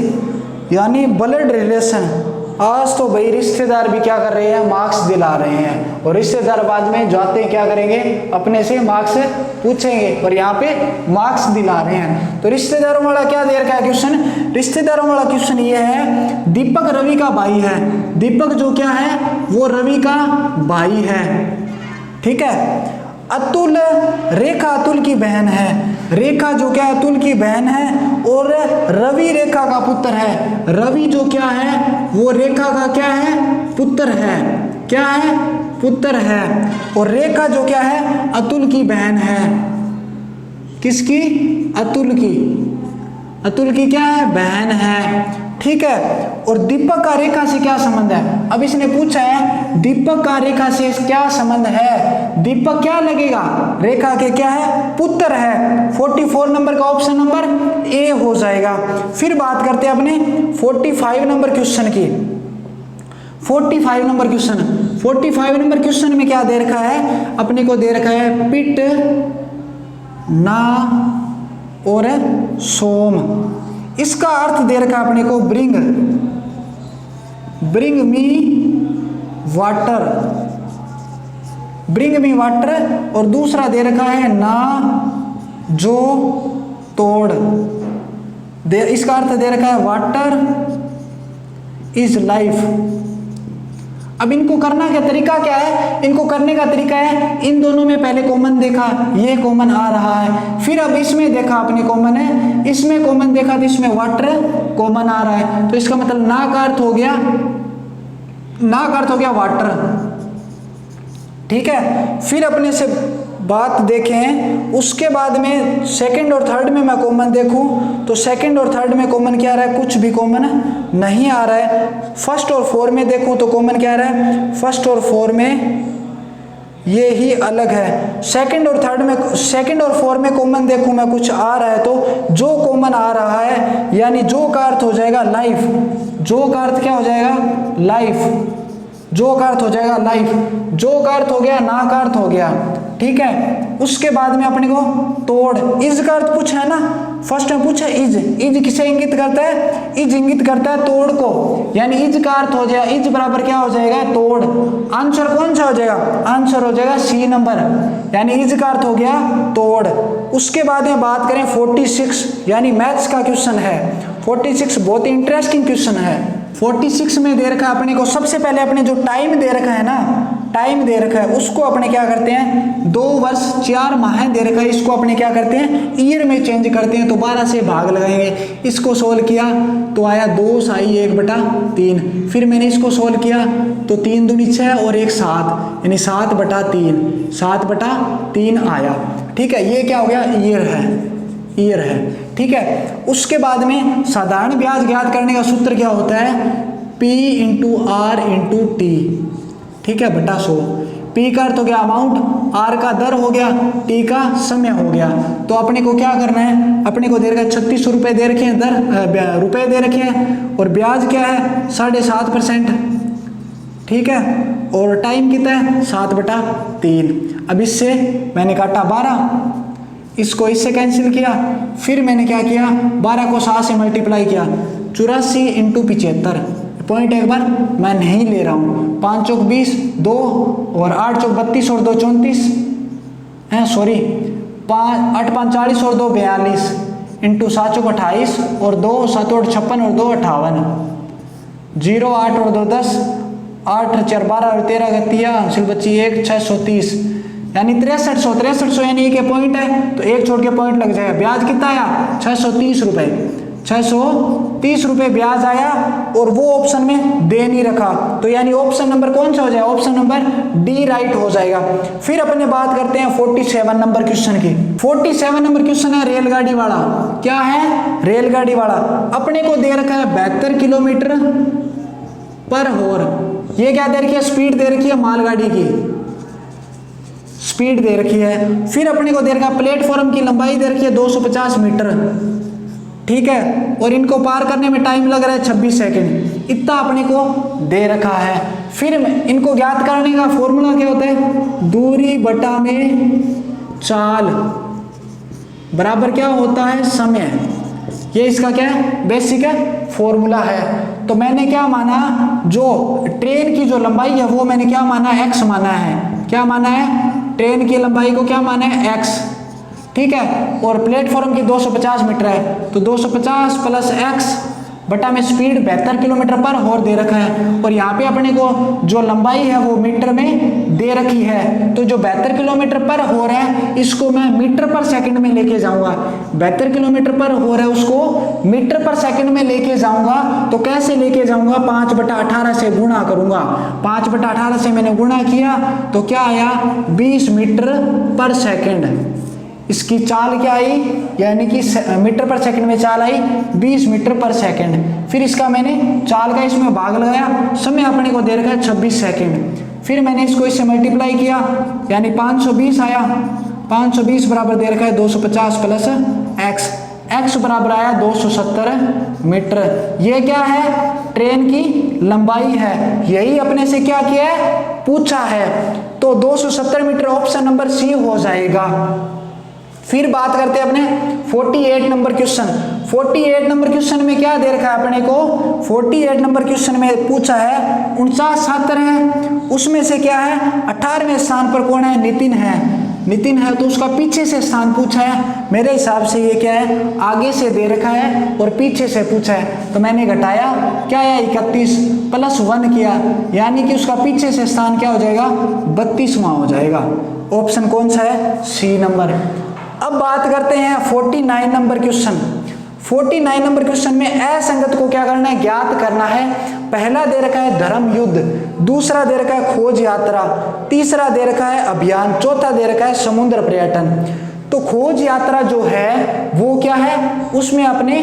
यानी ब्लड रिलेशन। आज तो भाई रिश्तेदार भी क्या कर रहे हैं? मार्क्स दिला रहे हैं, और रिश्तेदार बाद में जाते क्या करेंगे? अपने से मार्क्स पूछेंगे, और यहाँ पे मार्क्स दिला रहे हैं। तो रिश्तेदारों वाला क्या दे रखा है क्वेश्चन? रिश्तेदारों वाला क्वेश्चन ये है दीपक रवि का भाई है। दीपक जो क्या है? वो रवि का भाई है। ठीक है। अतुल, रेखा अतुल की बहन है, रेखा जो क्या अतुल की बहन है, और रवि रेखा का पुत्र है, रवि जो क्या है वो रेखा का क्या है पुत्र है, क्या है पुत्र है, और रेखा जो क्या है अतुल की बहन है, किसकी अतुल की, अतुल की क्या है बहन है, ठीक है। और दीपक का रेखा से क्या संबंध है, अब इसने पूछा है दीपक का रेखा से क्या संबंध है, दीपक क्या लगेगा रेखा के क्या है पुत्र है, 44 नंबर का ऑप्शन नंबर ए हो जाएगा। फिर बात करते हैं अपने 45 नंबर क्वेश्चन की। 45 नंबर क्वेश्चन, 45 नंबर क्वेश्चन में क्या दे रखा है, अपने को दे रखा है पिट ना और सोम, इसका अर्थ दे रखा है अपने को bring, bring me water, bring me water, और दूसरा दे रखा है ना जो तोड़, इसका अर्थ दे रखा है वाटर इज लाइफ। अब इनको करना क्या तरीका क्या है, इनको करने का तरीका है इन दोनों में पहले कॉमन देखा, ये कॉमन आ रहा है, फिर अब इसमें देखा अपने कॉमन है, इसमें कॉमन देखा तो इसमें वाटर कॉमन आ रहा है, तो इसका मतलब ना का अर्थ हो गया, ना का अर्थ हो गया वाटर, ठीक है। फिर अपने से बात देखें, उसके बाद में सेकंड और थर्ड में मैं कॉमन देखूं तो सेकंड और थर्ड में कॉमन क्या आ रहा है, कुछ भी कॉमन नहीं आ रहा है। फर्स्ट और फोर में देखूं तो कॉमन क्या आ रहा है, फर्स्ट और फोर में ये ही अलग है। सेकंड और थर्ड में, सेकंड और फोर में कॉमन देखूं मैं कुछ आ रहा है तो जो कॉमन आ रहा है यानी जो का अर्थ हो जाएगा लाइफ, जो का अर्थ क्या हो जाएगा लाइफ, जो का अर्थ हो जाएगा लाइफ, जो का अर्थ हो गया ना का अर्थ हो गया, ठीक है। उसके बाद में अपने को तोड़, इज का अर्थ पूछा है ना, फर्स्ट में पूछा इज, इज किसे इंगित करता है, इज इंगित करता है तोड़ को, यानी इज का अर्थ हो जाएगा, इज बराबर क्या हो जाएगा तोड़, आंसर कौन सा हो जाएगा, आंसर हो जाएगा सी नंबर, यानी इज का अर्थ हो गया तोड़। उसके बाद में बात करें 46 यानी मैथ्स का क्वेश्चन है, 46 बहुत ही इंटरेस्टिंग क्वेश्चन है। 46 में दे रखा है अपने को, सबसे पहले अपने जो टाइम दे रखा है ना, टाइम दे रखा है उसको अपने क्या करते हैं 2 वर्ष 4 माह दे रखा है, इसको अपने क्या करते हैं ईयर में चेंज करते हैं, तो 12 से भाग लगाएंगे। इसको सोल्व किया तो आया 2 साई 1/3, फिर मैंने इसको सोल्व किया तो 3 दूनी 6 और 1 7 यानी 7/3, 7/3 आया, ठीक है। ये क्या हो गया ईयर है, ईयर है, ठीक है। उसके बाद में साधारण ब्याज ज्ञात करने का सूत्र क्या होता है, P × R × T, ठीक है, बटा 100। P का अर्थ हो गया अमाउंट, R का दर हो गया, T का समय हो गया। तो अपने को क्या करना है, अपने को दे रखा है 3600 रुपये दे रखे हैं, दर रुपए दे रखे हैं, और ब्याज क्या है 7.5%, ठीक है, और टाइम कितना है 7/3। अब इससे मैंने काटा 12, इसको इससे कैंसिल किया, फिर मैंने क्या किया 12 को 7 से मल्टीप्लाई किया, 84 × 75, पॉइंट एक बार मैं नहीं ले रहा हूँ, 5 चौक 20, 2 और 8 चौक 32 और 2 34 हैं, सॉरी 8 5 40 और 2 42 इंटू 7 चौक 28 और 2 7 और 56 और 2 58, 0 8 और 2 10, 8 4 12 और 13 का 3 हासिल बच्ची 1 630 यानी 6300 यानी एक पॉइंट है तो एक छोड़ के पॉइंट लग जाएगा। ब्याज कितना आया 630 रुपये, 630 रुपये ब्याज आया, और वो ऑप्शन में दे नहीं रखा, तो यानी ऑप्शन नंबर कौन सा हो जाएगा, ऑप्शन नंबर डी राइट हो जाएगा। फिर अपने बात करते हैं 47 नंबर क्वेश्चन की। 47 नंबर क्वेश्चन है रेलगाड़ी वाला, क्या है रेलगाड़ी वाला। अपने को दे रखा है 72 किलोमीटर पर आवर, ये क्या दे रखी है स्पीड दे रखी है मालगाड़ी की, स्पीड दे रखी है। फिर अपने को दे रखा है प्लेटफॉर्म की लंबाई दे रखी है 250 मीटर, ठीक है, और इनको पार करने में टाइम लग रहा है 26 सेकंड, इतना अपने को दे रखा है। फिर इनको ज्ञात करने का फॉर्मूला क्या होता है, दूरी बटा में चाल बराबर क्या होता है समय, ये इसका क्या है बेसिक है फॉर्मूला है। तो मैंने क्या माना, जो ट्रेन की जो लंबाई है वो मैंने क्या माना x माना है, क्या माना है ट्रेन की लंबाई को क्या माना है x, ठीक है, और प्लेटफॉर्म की 250 मीटर है तो 250 + x बटा में स्पीड 72 किलोमीटर पर हॉर दे रखा है, और यहाँ पे अपने को जो लंबाई है वो मीटर में दे रखी है। तो जो 72 किलोमीटर पर हॉर है इसको मैं मीटर पर सेकंड में लेके जाऊंगा। 72 किलोमीटर पर हॉर है उसको मीटर पर सेकंड में लेके जाऊंगा। तो कैसे लेके जाऊंगा, 5/18 से गुणा करूंगा। 5/18 से मैंने गुणा किया तो क्या आया, 20 मीटर पर सेकंड। इसकी चाल क्या आई, यानी कि मीटर पर सेकंड में चाल आई 20 मीटर पर सेकंड। फिर इसका मैंने चाल का इसमें भाग लगाया, समय अपने को दे रखा है 26 सेकंड। फिर मैंने इसको इससे मल्टीप्लाई किया, यानी 520 आया। 520 बराबर दे रखा है 250 प्लस एक्स, एक्स बराबर आया 270 मीटर। ये क्या है, ट्रेन की लंबाई है। यही अपने से क्या किया है, पूछा है। तो 270 मीटर ऑप्शन नंबर सी हो जाएगा। फिर बात करते हैं अपने 48 नंबर क्वेश्चन। 48 नंबर क्वेश्चन में क्या दे रखा है अपने को, 48 नंबर क्वेश्चन में पूछा है 49 छात्र हैं, उसमें से क्या है 18वें स्थान पर कौन है, नितिन है। नितिन है तो उसका पीछे से स्थान पूछा है। मेरे हिसाब से ये क्या है, आगे से दे रखा है और पीछे से पूछा है। तो मैंने घटाया, क्या आया 31 प्लस 1 किया, यानी कि उसका पीछे से स्थान क्या हो जाएगा, 32वां हो जाएगा। ऑप्शन कौन सा है, सी नंबर। अब बात करते हैं 49 नंबर क्वेश्चन। 49 नंबर क्वेश्चन में असंगत को क्या करना है, ज्ञात करना है। पहला दे रखा है धर्म युद्ध, दूसरा दे रखा है खोज यात्रा, तीसरा दे रखा है अभियान, चौथा दे रखा है समुद्र पर्यटन। तो खोज यात्रा जो है वो क्या है, उसमें अपने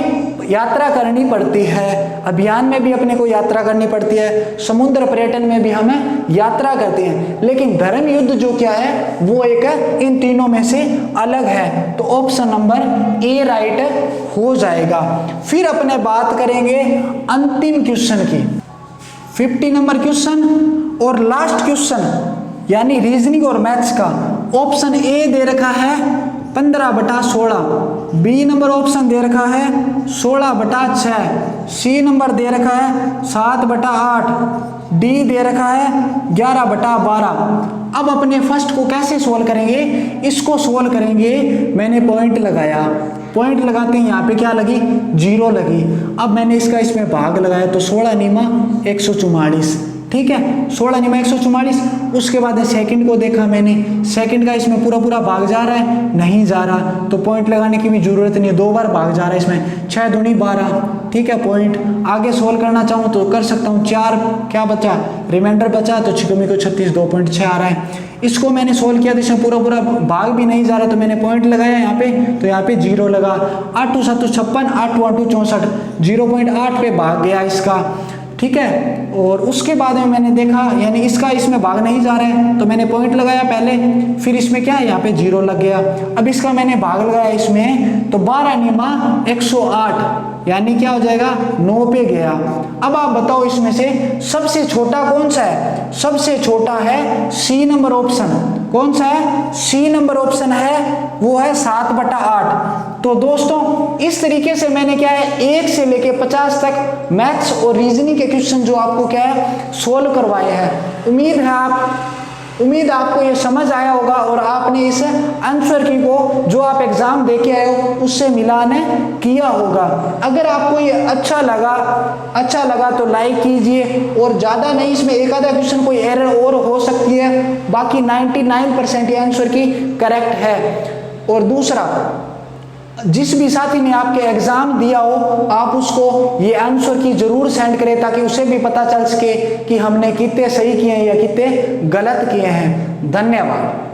यात्रा करनी पड़ती है। अभियान में भी अपने को यात्रा करनी पड़ती है, समुद्र पर्यटन में भी हमें यात्रा करते हैं। लेकिन धर्म युद्ध जो क्या है वो एक इन तीनों में से अलग है। तो ऑप्शन नंबर ए राइट हो जाएगा। फिर अपने बात करेंगे अंतिम क्वेश्चन की, 50 नंबर क्वेश्चन और लास्ट क्वेश्चन, यानी रीजनिंग और मैथ्स का। ऑप्शन ए दे रखा है 15/16, बी नंबर ऑप्शन दे रखा है 16/6, सी नंबर दे रखा है 7/8, डी दे रखा है 11/12। अब अपने फर्स्ट को कैसे सोल्व करेंगे, इसको सोल्व करेंगे। मैंने पॉइंट लगाया, पॉइंट लगाते ही यहाँ पे क्या लगी, 0 लगी। अब मैंने इसका इसमें भाग लगाया तो 16 निमा 144, ठीक है, 16 निमा 144। उसके बाद सेकंड को देखा मैंने, सेकंड का इसमें पूरा पूरा भाग जा रहा है, नहीं जा रहा, तो पॉइंट लगाने की भी जरूरत नहीं है, 2 बार भाग जा रहा है इसमें, 6 दूनी 12, ठीक है। पॉइंट आगे सोल्व करना चाहूँ तो कर सकता हूँ, 4 क्या बचा, रिमाइंडर बचा, तो 6 को 36, 2.6 आ रहा है। इसको मैंने सोल्व किया तो इसमें पूरा पूरा भाग भी नहीं जा रहा, तो मैंने पॉइंट लगाया यहाँ पे, तो यहाँ पे 0 लगा। 8 2 7 56, 8 2 8 64, 0.8 पे भाग गया इसका, ठीक है। और उसके बाद में मैंने देखा, यानी इसका इसमें भाग नहीं जा रहा है, तो मैंने पॉइंट लगाया पहले, फिर इसमें क्या है, यहाँ पे 0 लग गया। अब इसका मैंने भाग लगाया इसमें, तो 12 निमा 108, यानी क्या हो जाएगा, 9 पे गया। अब आप बताओ इसमें से सबसे छोटा कौन सा है, सबसे छोटा है सी नंबर ऑप्शन। कौन सा है, सी नंबर ऑप्शन है, वो है 7/8। तो दोस्तों इस तरीके से मैंने क्या है 1 से लेके 50 तक मैथ्स और रीजनिंग के क्वेश्चन जो आपको क्या है सोल्व करवाए हैं। उम्मीद आपको ये समझ आया होगा और आपने इस आंसर की को जो आप एग्जाम दे के आए हो उससे मिलान किया होगा। अगर आपको ये अच्छा लगा तो लाइक कीजिए, और ज़्यादा नहीं, इसमें एक आधा क्वेश्चन कोई एरर और हो सकती है, बाकी 99% ये आंसर की करेक्ट है। और दूसरा, जिस भी साथी ने आपके एग्जाम दिया हो आप उसको ये आंसर की जरूर सेंड करें, ताकि उसे भी पता चल सके कि हमने कितने सही किए हैं या कितने गलत किए हैं। धन्यवाद।